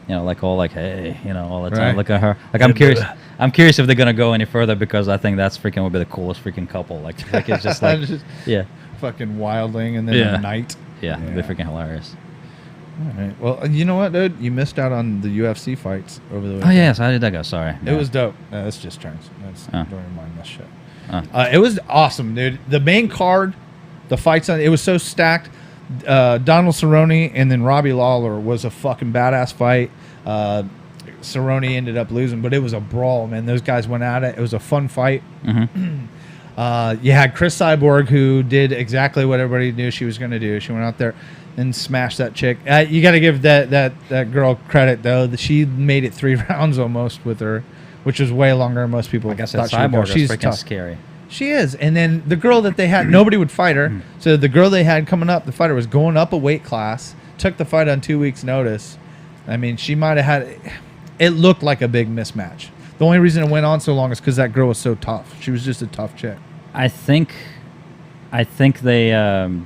hey, all the time. Right. Look at her. Like I'm curious. I'm curious if they're gonna go any further because I think that's freaking would be the coolest freaking couple. Like it's just like fucking wildling and then a knight. Yeah, it'd be freaking hilarious. All right. Well, you know what, dude? You missed out on the UFC fights over the weekend. Oh yes, how did that go? Sorry. It was dope. No, that's just turns. Don't remind this shit. Oh. It was awesome, dude. The main card, the fights on it was so stacked. Donald Cerrone and then Robbie Lawler was a fucking badass fight. Cerrone ended up losing, but it was a brawl, man. Those guys went at it. It was a fun fight. You had Chris Cyborg, who did exactly what everybody knew she was going to do. She went out there and smashed that chick. You got to give that girl credit, though. That she made it 3 rounds almost with her, which is way longer than most people. I guess thought that Cyborg is She's freaking tough. scary. She is. And then the girl that they had, nobody would fight her. So the girl they had coming up, the fighter was going up a weight class, took the fight on 2 weeks' notice. I mean, she might have had... It looked like a big mismatch. The only reason it went on so long is because that girl was so tough. She was just a tough chick. I think they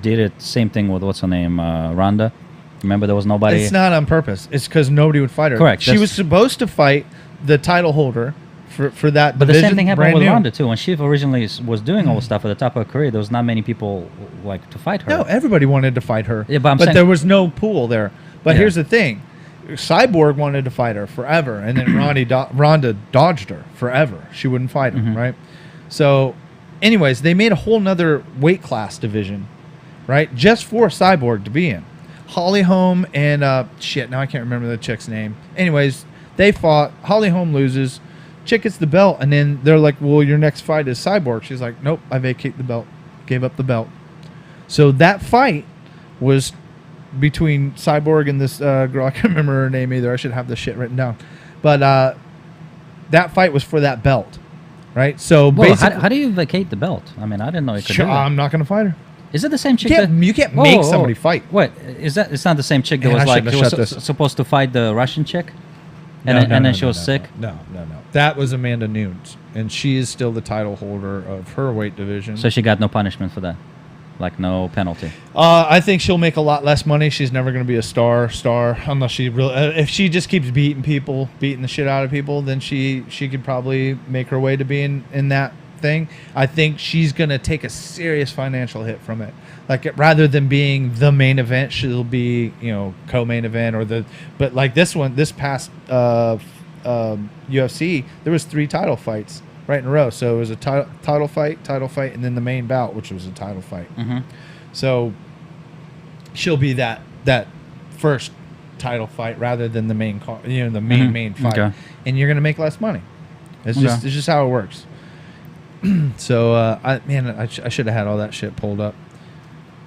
did it. Same thing with what's her name, Ronda. Remember, there was nobody. It's not on purpose. It's because nobody would fight her. Correct. She was supposed to fight the title holder for that. But division, the same thing happened with new. Ronda too. When she originally was doing all the stuff at the top of her career, there was not many people like to fight her. No, everybody wanted to fight her. Yeah, but there was no pool there. But Yeah. here's the thing. Cyborg wanted to fight her forever, and then Ronda dodged her forever. She wouldn't fight him, right? So, anyways, they made a whole nother weight class division, right? Just for Cyborg to be in. Holly Holm and, now I can't remember the chick's name. Anyways, they fought. Holly Holm loses. Chick gets the belt, and then they're like, well, your next fight is Cyborg. She's like, nope, I vacate the belt. Gave up the belt. So that fight was between Cyborg and this girl. I can't remember her name either. I should have this shit written down. But that fight was for that belt, right? So Well, basically, how do you vacate the belt? I mean, I didn't know you could do that. I'm not going to fight her. Is it the same chick? You can't Whoa, make whoa, whoa. somebody fight. What is that? It's not the same chick that Man, was I like shouldn't she have was shut this. supposed to fight the Russian chick, and then she was sick. No. That was Amanda Nunes, and she is still the title holder of her weight division. So she got no punishment for that, like no penalty. I think she'll make a lot less money. She's never going to be a star unless she really. If she just keeps beating the shit out of people, then she could probably make her way to being in that thing. I think she's going to take a serious financial hit from it. Like rather than being the main event, she'll be co-main event but like this past UFC, there was 3 title fights right in a row. So it was a title fight, and then the main bout, which was a title fight. Mm-hmm. So she'll be that first title fight rather than the main main fight, Okay. and you're gonna make less money. It's Okay. just how it works. So I should have had all that shit pulled up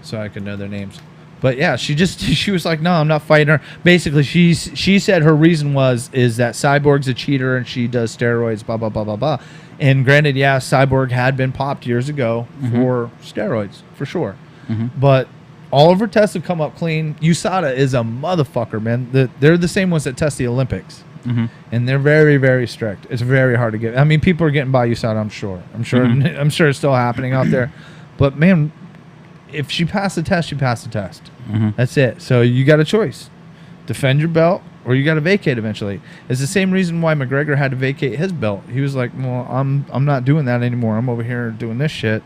so I could know their names. But yeah, she was like, no, I'm not fighting her. Basically, she said her reason is that Cyborg's a cheater and she does steroids, blah blah blah blah blah. And granted, yeah, Cyborg had been popped years ago for steroids for sure, but all of her tests have come up clean. USADA is a motherfucker, man. They're the same ones that test the Olympics, and they're very very strict. It's very hard to get. I mean, people are getting by USADA. I'm sure. I'm sure it's still happening out there, but man. If she passed the test, she passed the test. That's it. So you got a choice: defend your belt, or you got to vacate eventually. It's the same reason why McGregor had to vacate his belt. He was like, "Well, I'm not doing that anymore. I'm over here doing this shit."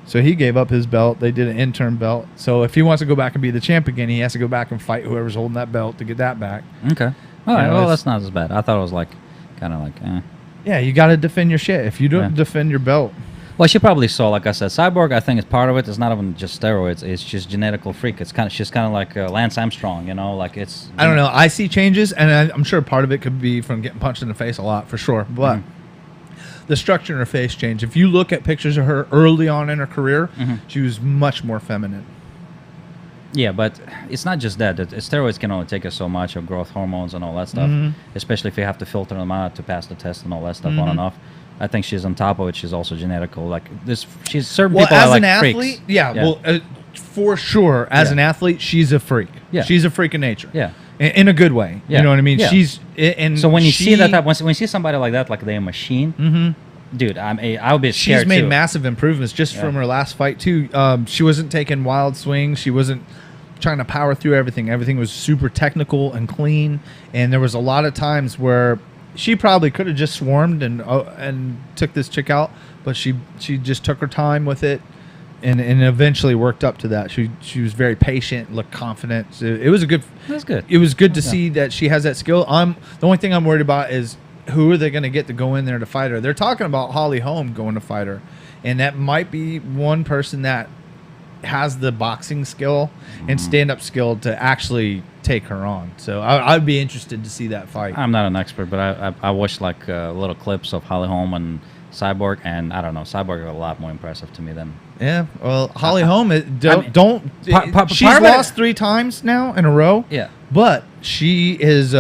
So he gave up his belt. They did an interim belt. So if he wants to go back and be the champ again, he has to go back and fight whoever's holding that belt to get that back. Okay. All right. Well, that's not as bad. I thought it was like kind of like. Yeah, you got to defend your shit. If you don't defend your belt. Well, she probably saw, like I said, Cyborg. I think is part of it. It's not even just steroids. It's just genetical freak. She's kind of like Lance Armstrong, like it's. I don't know. I see changes, and I'm sure part of it could be from getting punched in the face a lot, for sure. But the structure in her face changed. If you look at pictures of her early on in her career, she was much more feminine. Yeah, but it's not just that. Steroids can only take us so much of growth hormones and all that stuff, especially if you have to filter them out to pass the test and all that stuff on and off. I think she's on top of it. She's also genetical. Like this, she's certain people are like freaks. Well, for sure, as an athlete, she's a freak. Yeah, she's a freak of nature. Yeah, in a good way. Yeah. You know what I mean? Yeah. So when you see that, when you see somebody like that, like they're a machine, dude, I would be scared. She's made massive improvements just from her last fight too. She wasn't taking wild swings. She wasn't trying to power through everything. Everything was super technical and clean. And there was a lot of times where she probably could have just swarmed and took this chick out, but she just took her time with it, and eventually worked up to that. She was very patient, looked confident. It was a good. That's good. It was good to see that she has that skill. The only thing I'm worried about is who are they going to get to go in there to fight her. They're talking about Holly Holm going to fight her, and that might be one person that has the boxing skill and stand-up skill to actually take her on. So I'd be interested to see that fight. I'm not an expert, but I watched like little clips of Holly Holm and Cyborg, and I don't know, Cyborg is a lot more impressive to me than. Yeah, well, Holly Holm, she's lost 3 times now in a row. Yeah, but she's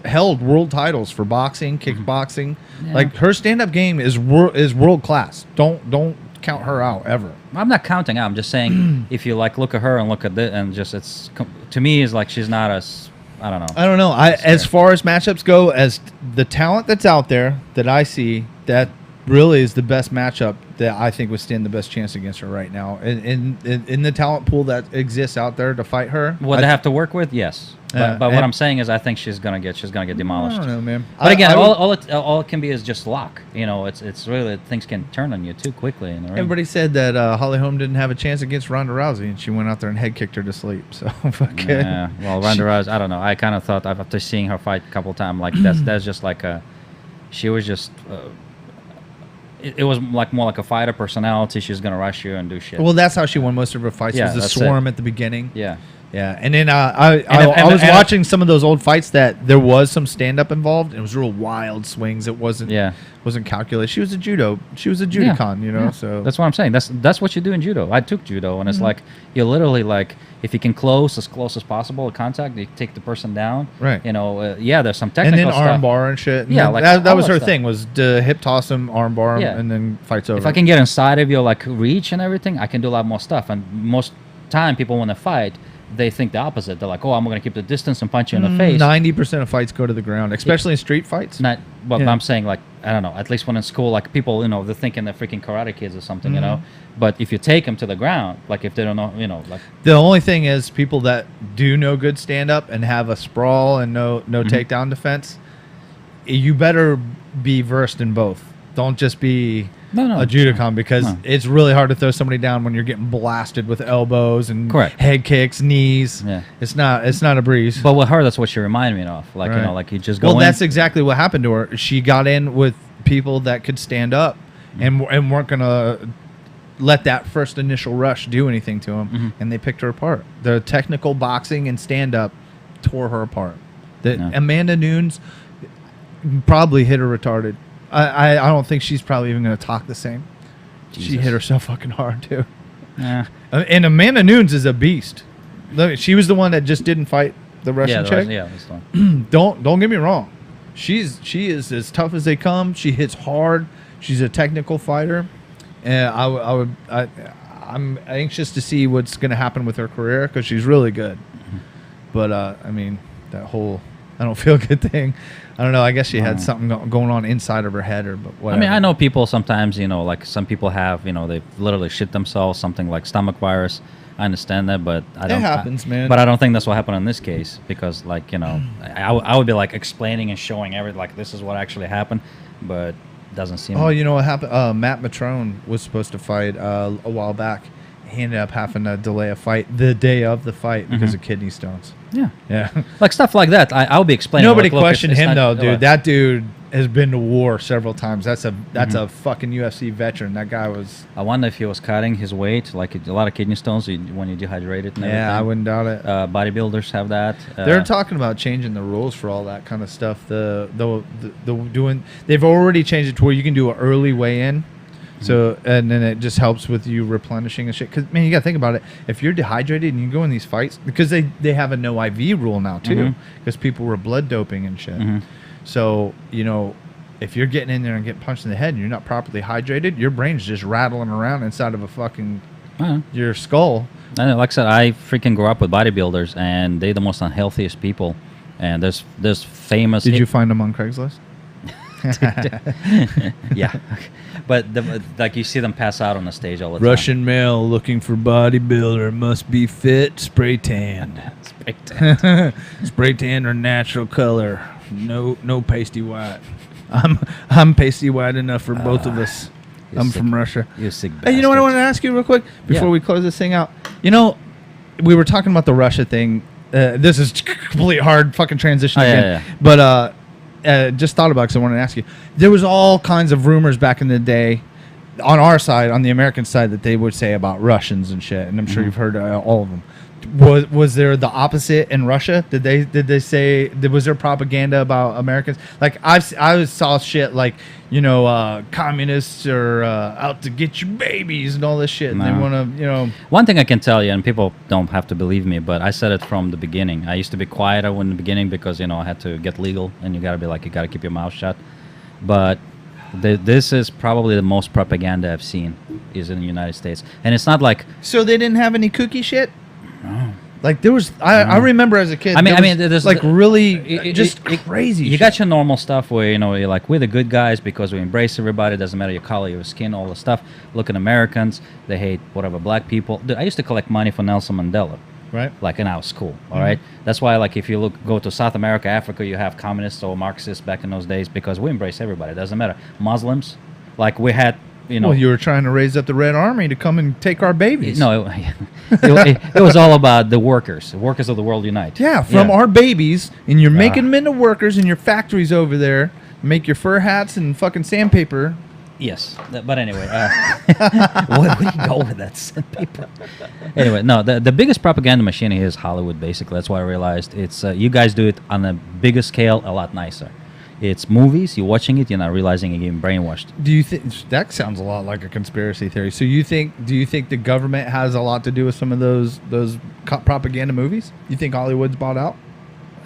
held world titles for boxing, kickboxing. Like her stand-up game is world class. Don't count her out ever. I'm not counting out. I'm just saying if you like look at her and look at this, and just to me is like she's not as I don't know. As far as matchups go, as the talent that's out there that I see, that really is the best matchup that I think would stand the best chance against her right now. In the talent pool that exists out there to fight her, would they have to work with? Yes. But what I'm saying is, I think she's gonna get demolished. I don't know, man. But again, all it can be is just luck. It's really things can turn on you too quickly. In the ring. Everybody said that Holly Holm didn't have a chance against Ronda Rousey, and she went out there and head kicked her to sleep. So fucking. Yeah. Well, Ronda Rousey, I don't know. I kind of thought after seeing her fight a couple of times, like that's just like she was just. It was like more like a fighter personality. She's gonna rush you and do shit. Well, that's how she won most of her fights. Was the swarm at the beginning. Yeah. Yeah, and then I was watching some of those old fights that there was some stand up involved, and it was real wild swings. It wasn't calculated. She was a judocon, you know. Yeah. So that's what I'm saying. That's what you do in judo. I took judo, and it's like you literally like if you can close as possible at contact, you take the person down. Right. You know, there's some and technical then stuff. arm bar and shit. And Yeah, then like that was all her that thing was to hip toss him, arm bar him, and then fights over. If I can get inside of your like reach and everything, I can do a lot more stuff. And most time, people want to fight. They think the opposite. They're like, "Oh, I'm going to keep the distance and punch you in the face." 90% of fights go to the ground, especially in street fights. But I'm saying, like, I don't know. At least when in school, like people, you know, they're thinking they're freaking karate kids or something, you know. But if you take them to the ground, like if they don't know, you know, like the only thing is people that do no good stand up and have a sprawl and no takedown defense, you better be versed in both. Don't just be a judocon because it's really hard to throw somebody down when you're getting blasted with elbows and head kicks, knees. Yeah. It's not a breeze. But with her, that's what she reminded me of. Like, you know, like you just go in. Well, that's exactly what happened to her. She got in with people that could stand up and weren't going to let that first initial rush do anything to them, and they picked her apart. The technical boxing and stand-up tore her apart. Amanda Nunes probably hit her retarded. I don't think she's probably even going to talk the same. Jesus. She hit her so fucking hard too. Yeah. And Amanda Nunes is a beast. She was the one that just didn't fight the Russian chick. That's the one. Don't get me wrong. She is as tough as they come. She hits hard. She's a technical fighter, and I'm anxious to see what's going to happen with her career because she's really good. But I mean, that whole I don't feel good thing. I don't know. I guess she had something going on inside of her head or whatever. I mean, I know people sometimes, you know, like some people have, you know, they literally shit themselves, something like stomach virus. I understand that, but I don't. It happens, man. But I don't think that's what happened in this case because, like, you know, I would be like explaining and showing everything, like this is what actually happened, but it doesn't seem. Oh, you know what happened? Matt Matrone was supposed to fight a while back. He ended up having to delay a fight the day of the fight because of kidney stones. Yeah. Like stuff like that. I'll be explaining. Nobody questioned him though, dude. That dude has been to war several times. That's a fucking UFC veteran. That guy was. I wonder if he was cutting his weight, like a lot of kidney stones when you dehydrate it. And everything. I wouldn't doubt it. Bodybuilders have that. They're talking about changing the rules for all that kind of stuff. They've already changed it to where you can do an early weigh-in. So and then it just helps with you replenishing and shit. Because man, you gotta think about it. If you're dehydrated and you go in these fights, because they have a no IV rule now too, because people were blood doping and shit. So you know, if you're getting in there and getting punched in the head and you're not properly hydrated, your brain's just rattling around inside of a fucking your skull. I know, like I said, I freaking grew up with bodybuilders, and they're the most unhealthiest people. And there's famous. Did you find them on Craigslist? Yeah, but like you see them pass out on the stage all the time. Russian male looking for bodybuilder must be fit, spray tanned. Spray tanned or natural color. No pasty white. I'm pasty white enough for both of us. I'm sick. From Russia. You're sick. Hey, you know what I want to ask you real quick before we close this thing out? You know, we were talking about the Russia thing. This is complete hard fucking transition again. Yeah. But just thought about it because I wanted to ask you. There was all kinds of rumors back in the day on our side, on the American side, that they would say about Russians and shit. And I'm sure you've heard all of them. Was there the opposite in Russia? Did they say was there propaganda about Americans? Like I saw shit like, you know, communists are out to get your babies and all this shit, and they want to, you know. One thing I can tell you, and people don't have to believe me, but I said it from the beginning. I used to be quieter in the beginning because, you know, I had to get legal, and you got to keep your mouth shut. But this is probably the most propaganda I've seen is in the United States, and it's not like. So they didn't have any kooky shit. Like there was, I remember as a kid. There's like really crazy. You got your normal stuff where, you know, you're like, we're the good guys because we embrace everybody. Doesn't matter your color, your skin, all the stuff. Look at Americans; they hate whatever black people. Dude, I used to collect money for Nelson Mandela, right? Like in our school. All right, that's why, like, if you go to South America, Africa, you have communists or Marxists back in those days because we embrace everybody. It doesn't matter. Muslims, like we had. You know, well, you were trying to raise up the Red Army to come and take our babies. No, it was all about the workers. The workers of the world unite. Yeah, from our babies, and you're making them into workers in your factories over there. Make your fur hats and fucking sandpaper. Yes, but anyway, where do you go with that sandpaper? Anyway, no, the biggest propaganda machine here is Hollywood. Basically, that's why I realized it's you guys do it on a bigger scale, a lot nicer. It's movies. You're watching it. You're not realizing you're getting brainwashed. Do you think that sounds a lot like a conspiracy theory? So you think? Do you think the government has a lot to do with some of those propaganda movies? You think Hollywood's bought out?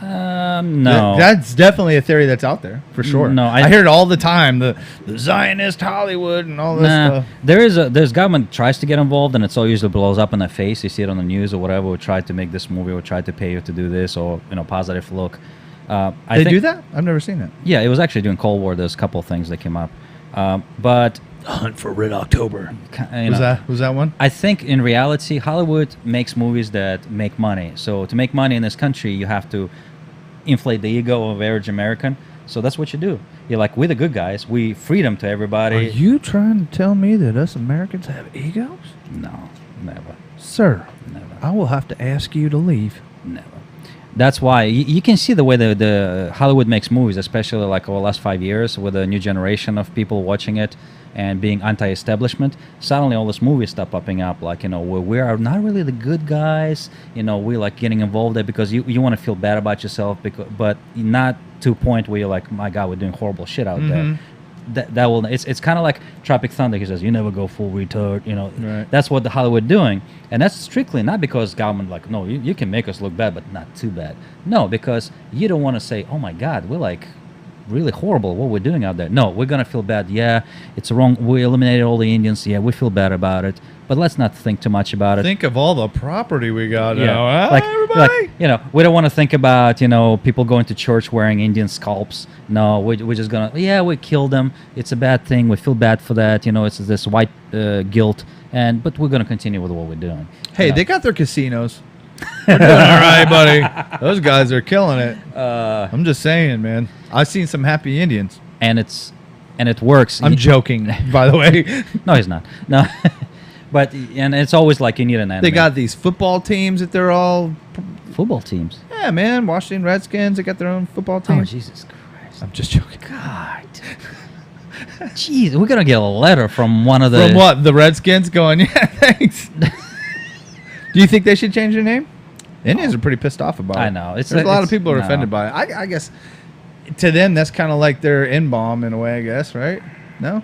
No. That's definitely a theory that's out there for sure. No, I hear it all the time. The Zionist Hollywood and all this stuff. There's government tries to get involved, and it's all usually blows up in the face. You see it on the news or whatever. We tried to make this movie, or tried to pay you to do this, or positive look. They do that? I've never seen it. Yeah, it was actually during Cold War. There's a couple of things that came up, but Hunt for Red October. Was that one? I think in reality, Hollywood makes movies that make money. So to make money in this country, you have to inflate the ego of average American. So that's what you do. You're like, we're the good guys. We freedom to everybody. Are you trying to tell me that us Americans have egos? No, never. Sir, Never. I will have to ask you to leave. Never. That's why you can see the way the Hollywood makes movies, especially like over the last 5 years with a new generation of people watching it and being anti-establishment. Suddenly all these movies start popping up, like, where we are not really the good guys, we're like getting involved there because you want to feel bad about yourself, but not to a point where you're like, my God, we're doing horrible shit out there. That will it's kind of like Tropic Thunder. He says, you never go full retard. Right. That's what the Hollywood doing, and that's strictly not because government like, no, you can make us look bad, but not too bad. No, because you don't want to say, oh my God, we're like really horrible what we're doing out there. No, we're gonna feel bad. Yeah, it's wrong. We eliminated all the Indians. Yeah, we feel bad about it, but let's not think too much about it. Think of all the property we got Yeah. now. Huh, Like, everybody? we don't want to think about, people going to church wearing Indian scalps. No, we're just going to, we killed them. It's a bad thing. We feel bad for that. It's this white guilt. But we're going to continue with what we're doing. Hey, they got their casinos. We're doing all right, buddy. Those guys are killing it. I'm just saying, man. I've seen some happy Indians. And it works. I'm joking, by the way. No, he's not. No. But it's always like you need an enemy. They got these football teams that they're all... football teams. Yeah, man. Washington Redskins, they got their own football Oh, team. Jesus Christ. I'm just joking. God. Jeez, we're going to get a letter from one of the... From what? The Redskins going, yeah, thanks. Do you think they should change their name? Indians are pretty pissed off about it. I know. There's a lot of people are offended by it. I guess to them, that's kind of like their in-bomb in a way, I guess, right? No?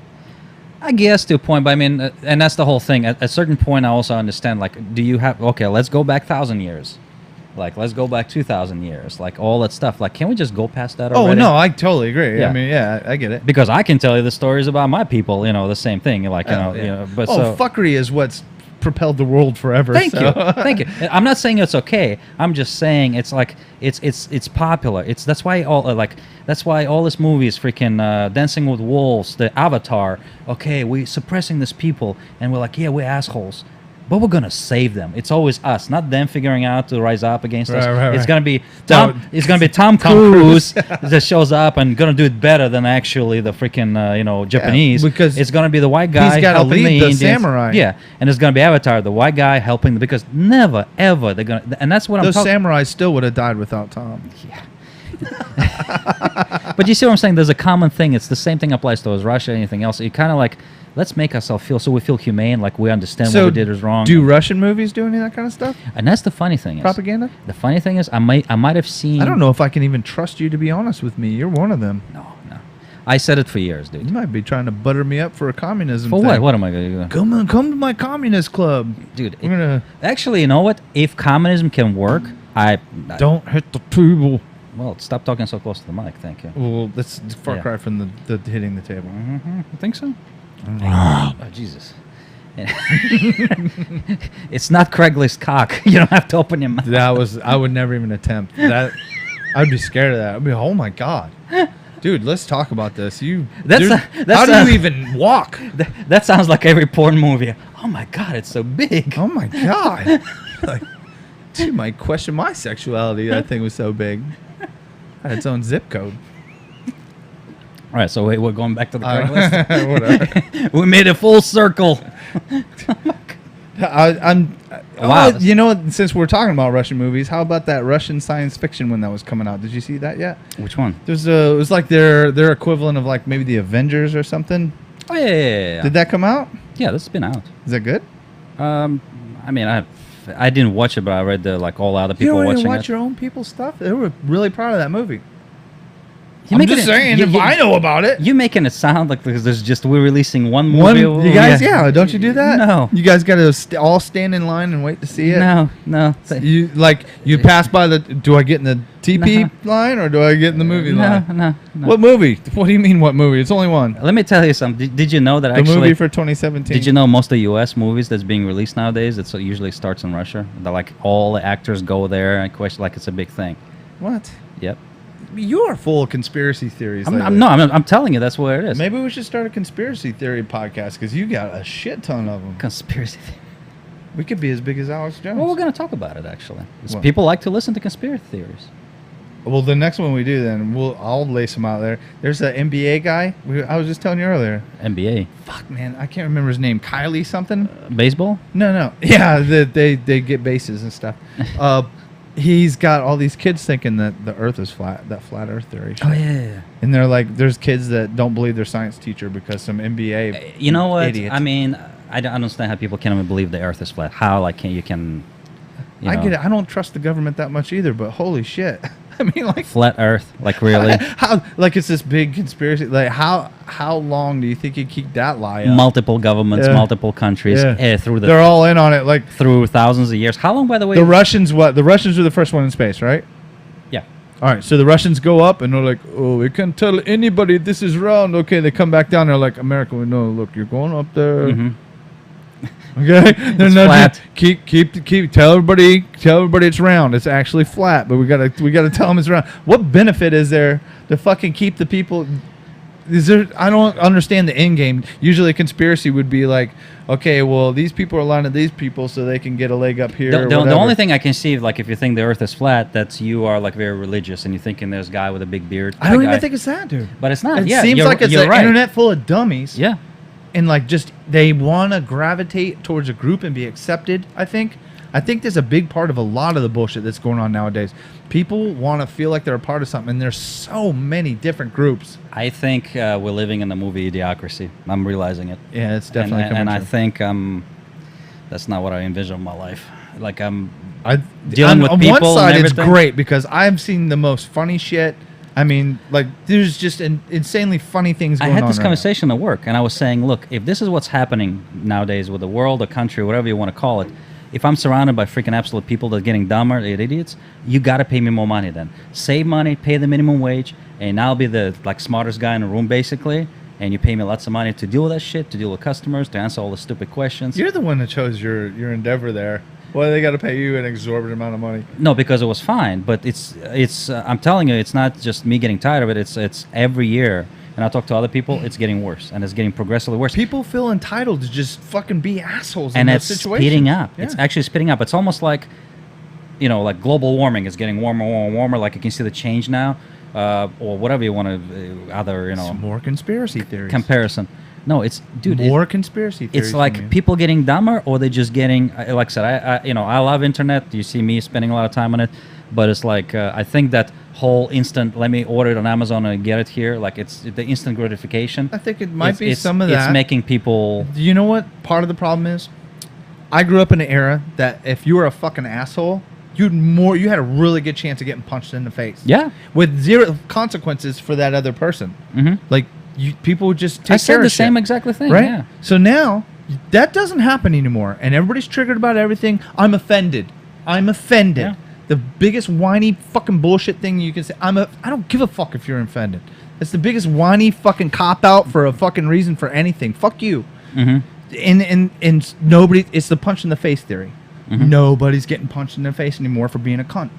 I guess to a point, but I mean, and that's the whole thing. At a certain point, I also understand, like, do you have... Okay, let's go back 1,000 years. Like, let's go back 2,000 years. Like, all that stuff. Like, can we just go past that already? Oh, no, I totally agree. Yeah. I mean, yeah, I get it. Because I can tell you the stories about my people, the same thing. Like, but fuckery is what's propelled the world forever. Thank you. Thank you. I'm not saying it's okay. I'm just saying it's like it's popular. That's why all this movies, freaking Dancing with Wolves, the Avatar. Okay, we're suppressing these people, and we're like, yeah, we're assholes, but we're gonna save them. It's always us, not them figuring out to rise up against us. Right. It's gonna be Tom. It's gonna be Tom Cruise that shows up and gonna do it better than actually the freaking Japanese. Because it's gonna be the white guy he's gotta helping lead the Indians. samurai. Yeah, and it's gonna be Avatar, the white guy helping because never ever they're gonna. And that's what Those I'm talking. samurais still would have died without Tom. But you see what I'm saying? There's a common thing. It's the same thing applies to us, Russia, anything else. You kind of like, let's make ourselves feel so we feel humane, like we understand what we did is wrong. Do Russian movies do any of that kind of stuff? And that's the funny thing. Propaganda? The funny thing is, I might have seen. I don't know if I can even trust you, to be honest with me. You're one of them. No. I said it for years, dude. You might be trying to butter me up for a communism For thing. what? What am I going to do? Come to my communist club. Dude, We're gonna actually, you know what? If communism can work, don't hit the table. Well, stop talking so close to the mic. Thank you. Well, that's a far cry from the hitting the table. Mm-hmm. You think so? Oh, Jesus. It's not Craigslist cock. You don't have to open your mouth. I would never even attempt that. I'd be scared of that. I'd be, oh my God. Dude, let's talk about this. How do you even walk? That sounds like every porn movie. Oh my God, it's so big. Oh my God. Dude might question my sexuality. That thing was so big. Had its own zip code. All right, so we're going back to the Craigslist. Whatever. We made a full circle. Wow. Since we're talking about Russian movies, how about that Russian science fiction one that was coming out? Did you see that yet? Which one? It was like their equivalent of like maybe the Avengers or something. Oh yeah. Did that come out? Yeah, this has been out. Is that good? I mean, I didn't watch it, but I read the like all other You people don't even watching watch it. your own people's stuff? They were really proud of that movie. You I'm making just it- saying, you- if you- I know about it. You making it sound like because there's just we're releasing one movie. You guys, yeah, don't you do that? No. You guys got to all stand in line and wait to see it? No. You pass by the, do I get in the TP line or do I get in the movie line? No. What movie? What do you mean what movie? It's only one. Let me tell you something. Did you know that The actually? movie for 2017. Did you know most of the U.S. movies that's being released nowadays? It usually starts in Russia. That like all the actors go there and question like it's a big thing. What? Yep. You are full of conspiracy theories. I'm telling you that's what it is. Maybe we should start a conspiracy theory podcast because you got a shit ton of them. Conspiracy theory. We could be as big as Alex Jones. Well, we're gonna talk about it actually. What? People like to listen to conspiracy theories. Well, the next one we do, then I'll lace him out there. There's an NBA guy. I was just telling you earlier. NBA. Fuck, man, I can't remember his name. Kylie something. Baseball. No. Yeah, they get bases and stuff. He's got all these kids thinking that the Earth is flat. That flat Earth theory. shit. yeah. And they're like, there's kids that don't believe their science teacher because some NBA. You know what? Idiot. I mean, I don't understand how people can't even believe the Earth is flat. How like you can? You I know, get it. I don't trust the government that much either. But holy shit. I mean, like flat Earth, like really. how like it's this big conspiracy. Like how long do you think you keep that lie up? Multiple governments, Yeah. multiple countries, Yeah. through They're all in on it. Like through thousands of years. How long, by the way? the Russians. What the Russians were the first one in space, right? Yeah. All right, so the Russians go up and they're like, "Oh, we can't tell anybody this is round." Okay, they come back down. They're like, "America, we know. Look, you're going up there." Mhm. Okay, they're It's not flat. keep tell everybody it's round. It's actually flat, but we gotta tell them it's round. What benefit is there to fucking keep the people? Is there? I don't understand the end game. Usually, a conspiracy would be like, okay, well, these people are lying to these people so they can get a leg up here. The, or the whatever. only thing I can see, like, if you think the Earth is flat, that's you are like very religious and you're thinking there's a guy with a big beard. I don't That even guy- think it's that, dude. But it's not. It Yeah, seems you're- like it's you're an right. internet full of dummies. Yeah. And like just they want to gravitate towards a group and be accepted. I think there's a big part of a lot of the bullshit that's going on nowadays. People want to feel like they're a part of something, and there's so many different groups. I think we're living in the movie Idiocracy. I'm realizing it. Yeah, it's definitely and I true. think that's not what I envision in my life. Like I'm I dealing with on people one and side, it's everything. great because I've seen the most funny shit. I mean, like there's just insanely funny things I going on. had this right conversation at work, and I was saying, look, if this is what's happening nowadays with the world, the country, whatever you want to call it, if I'm surrounded by freaking absolute people that are getting dumber, they're idiots, you got to pay me more money then. Save money, pay the minimum wage, and I'll be the like smartest guy in the room, basically, and you pay me lots of money to deal with that shit, to deal with customers, to answer all the stupid questions. now. You're the one that chose your endeavor there. Why they got to pay you an exorbitant amount of money? No, because it was fine, but it's I'm telling you, it's not just me getting tired of it. It's every year, and I talk to other people. It's getting worse, and it's getting progressively worse. People feel entitled to just fucking be assholes And in it's those situations. speeding up. Yeah. It's actually speeding up. It's almost like, like global warming is getting warmer, warmer, warmer. Like you can see the change now, or whatever you want to other Some more conspiracy theories. comparison. No, it's dude. More conspiracy theories. It's like from you. people getting dumber, or they just getting. Like I said, I love internet. You see me spending a lot of time on it, but it's like I think that whole instant. Let me order it on Amazon and get it here. Like it's the instant gratification. I think it might be It's- some of that. It's making people. Do you know what part of the problem is? I grew up in an era that if you were a fucking asshole, you had a really good chance of getting punched in the face. Yeah. With zero consequences for that other person. Mhm. Like people would just take I care said of the shit, same exactly thing. right? Yeah. So now that doesn't happen anymore, and everybody's triggered about everything. I'm offended. Yeah. The biggest whiny fucking bullshit thing you can say. I don't give a fuck if you're offended. It's the biggest whiny fucking cop out for a fucking reason for anything. Fuck you. Mm-hmm. And nobody. It's the punch in the face theory. Mhm. Nobody's getting punched in the face anymore for being a cunt.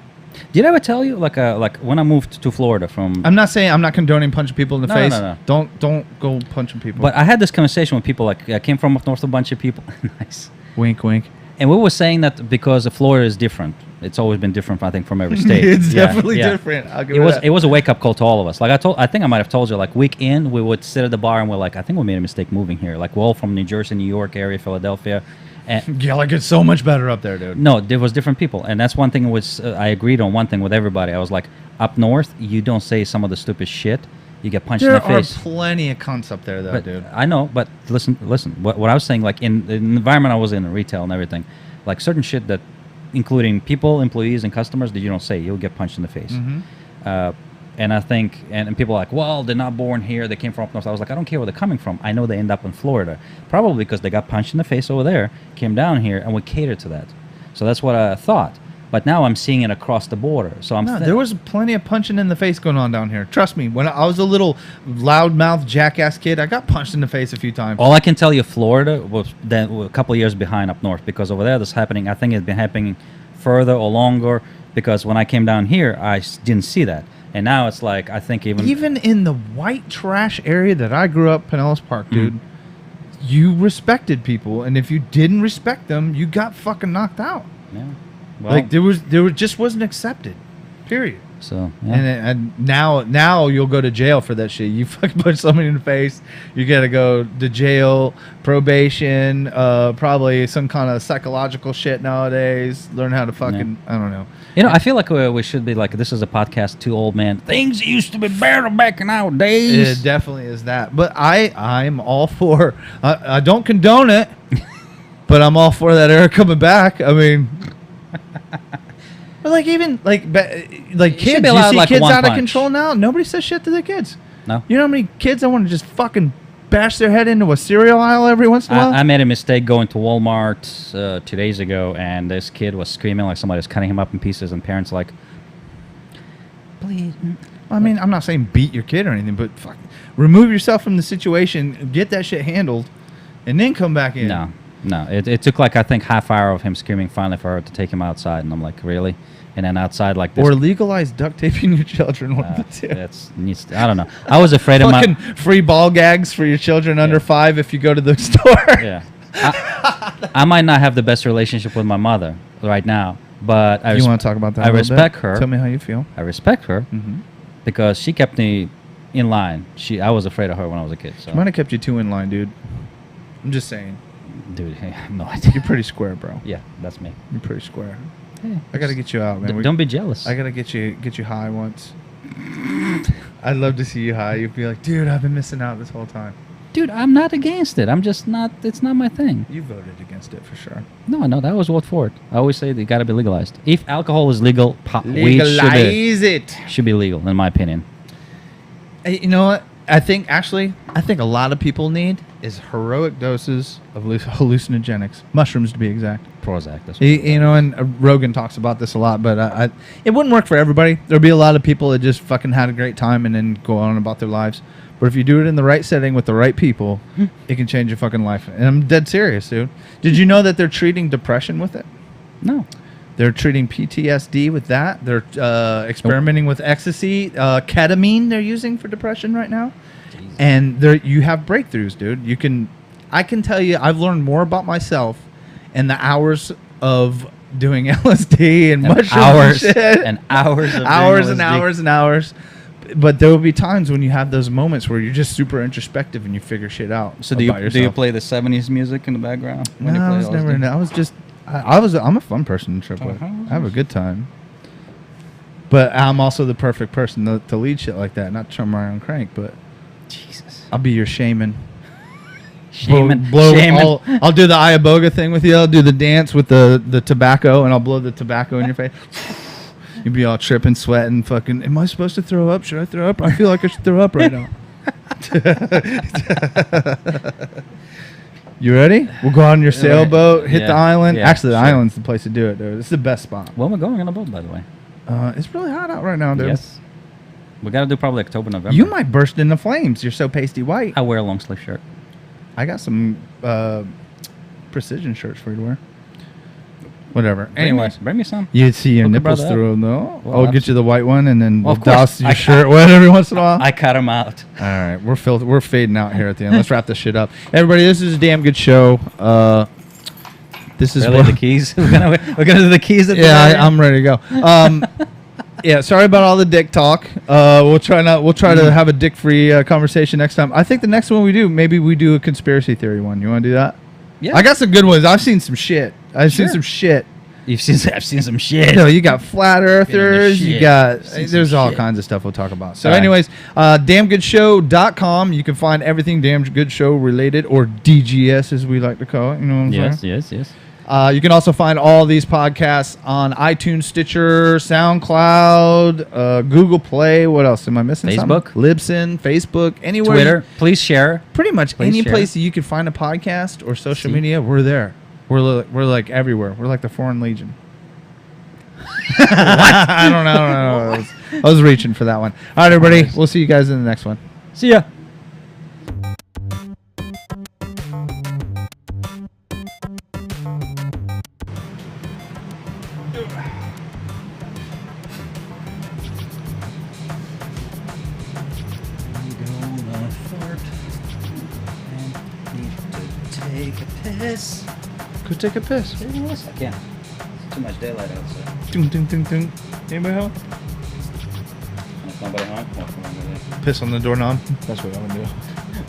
Did I ever tell you like when I moved to Florida from? I'm not saying I'm not condoning punching people in the No, face. no. Don't go punching people. But I had this conversation with people. Like I came from up north, a bunch of people. Nice. wink, wink. And we were saying that because Florida is different. It's always been different, I think, from every state. It's Yeah, definitely yeah. different. I'll give It was that. it was a wake up call to all of us. Like I think I might have told you. Like week in, we would sit at the bar and we're like, I think we made a mistake moving here. Like we're all from New Jersey, New York area, Philadelphia, and Yeah, like it's so much better up there, dude. no, there was different people, and that's one thing. Was I agreed on one thing with everybody. I was like, up north, you don't say some of the stupid shit. you get punched There in the are face. plenty of cunts up there, though, But dude. I know, but listen. What I was saying, like in the environment I was in retail and everything, like certain shit that, including people, employees, and customers, that you don't say, you'll get punched in the face. And I think, and people are like, well, they're not born here, they came from up north. I was like, I don't care where they're coming from. I know they end up in Florida, probably because they got punched in the face over there, came down here, and we cater to that. So that's what I thought. But now I'm seeing it across the border. So No, there was plenty of punching in the face going on down here. Trust me, when I was a little loudmouth jackass kid, I got punched in the face a few times. All I can tell you, Florida was then a couple of years behind up north, because over there, this happening. I think it's been happening further or longer, because when I came down here, I didn't see that. And now it's like, I think even in the white trash area that I grew up, Pinellas Park, dude, you respected people, and if you didn't respect them, you got fucking knocked out. Yeah. Well, Like just wasn't accepted. Period. so yeah. And now you'll go to jail for that shit. You fucking punch somebody in the face, you gotta go to jail, probation, probably some kind of psychological shit nowadays. Learn how to fucking I don't know. You know, I feel like we should be like, this is a podcast, two old men. Things used to be better back in our days. It definitely is that. But I'm all for. I don't condone it, but I'm all for that era coming back. I mean. But like even like kids, should be you allowed, see like, kids one out of punch. control now. Nobody says shit to their kids. No. You know how many kids I want to just fucking bash their head into a cereal aisle every once in a while? I made a mistake going to Walmart 2 days ago, and this kid was screaming like somebody was cutting him up in pieces, and parents like, please. I mean, I'm not saying beat your kid or anything, but fuck, remove yourself from the situation, get that shit handled, and then come back in. No. It took like, I think, half hour of him screaming finally for her to take him outside, and I'm like, really? And then outside like this. Or legalize duct taping your children. One of the two. I don't know. I was afraid of Fucking free ball gags for your children under 5 if you go to the store. Yeah. I might not have the best relationship with my mother right now, but You want to talk about that? I a little respect bit? her. Tell me how you feel. I respect her because she kept me in line. I was afraid of her when I was a kid. So, Might have kept you 2 in line, dude. I'm just saying. dude, I have no idea. You're pretty square, bro. Yeah, that's me. You're pretty square. Hey, I gotta get you out, man. don't be jealous. I gotta get you high once. I'd love to see you high. You'd be like, dude, I've been missing out this whole time. Dude, I'm not against it. I'm just not. It's not my thing. You voted against it for sure. No, I always vote for it. I always say they got to be legalized. If alcohol is legal, weed Legalize it. should be legal, in my opinion. Hey, you know what? I think a lot of people need is heroic doses of hallucinogenics, mushrooms to be exact. Prozac. That's what You know, and Rogan talks about this a lot, but it wouldn't work for everybody. There'll be a lot of people that just fucking had a great time and then go on about their lives. But if you do it in the right setting with the right people, it can change your fucking life. And I'm dead serious, dude. Did you know that they're treating depression with it? No. They're treating PTSD with that. They're experimenting with ecstasy, ketamine. They're using for depression right now, Jesus. and you have breakthroughs, dude. I can tell you, I've learned more about myself in the hours of doing LSD and mushrooms hours and shit. and hours of hours doing and LSD. hours and hours. But there will be times when you have those moments where you're just super introspective and you figure shit out. So about do you yourself. play the 70s music in the background? No, I was never. I was just. I'm a fun person to trip with. I have a good time. But I'm also the perfect person to lead shit like that. Not trim my own crank, but Jesus. I'll be your shaman. Shaman. Blow. I'll do the Ayaboga thing with you. I'll do the dance with the tobacco, and I'll blow the tobacco in your face. You'll be all tripping, sweating, fucking. Am I supposed to throw up? Should I throw up? I feel like I should throw up right now. You ready? We'll go on your sailboat, hit the island. Yeah, Actually, the sure. island's the place to do it, dude. It's the best spot. When we're going on a boat, by the way. It's really hot out right now, dude. Yes. We got to do probably October, November. You might burst into flames. You're so pasty white. I wear a long sleeve shirt. I got some precision shirts for you to wear. Whatever. Anyway, bring me some. you'd see your Hook a nipples brother through them, though. Well, I'll get you the white one, and then Well, we'll of course. douse your shirt wet every once in a while. I cut them out. All right, we're fading out here at the end. Let's wrap this shit up. Everybody, this is a damn good show. This is Really, the keys? we're gonna do the keys at the yeah, very end? I'm ready to go. Yeah, sorry about all the dick talk. We'll try to have a dick-free conversation next time. I think the next one we do, maybe we do a conspiracy theory one. You want to do that? Yeah. I got some good ones. I've seen some shit. I've seen some shit. I've seen some shit. You know, you got flat earthers. You shit. got Seen some there's all shit. kinds of stuff we'll talk about. So, All right. anyways, damngoodshow.com. You can find everything Damn Good Show related, or DGS as we like to call it. You know what I'm saying? Yes. You can also find all these podcasts on iTunes, Stitcher, SoundCloud, Google Play. What else am I missing? Facebook. Something? Libsyn, Facebook, anywhere. Twitter. Please share. Pretty much Please any share. place that you can find a podcast or social See? media, we're there. We're like everywhere. We're like the Foreign Legion. I don't know. I was reaching for that one. All right, everybody. We'll see you guys in the next one. See ya. Take a piss. Go take a piss. Yes, I can. It's too much daylight outside. Ding, ding, ding, ding. Anybody home? There's nobody home. Well, come on, Piss on the doorknob. That's what I'm gonna do.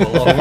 Pull over.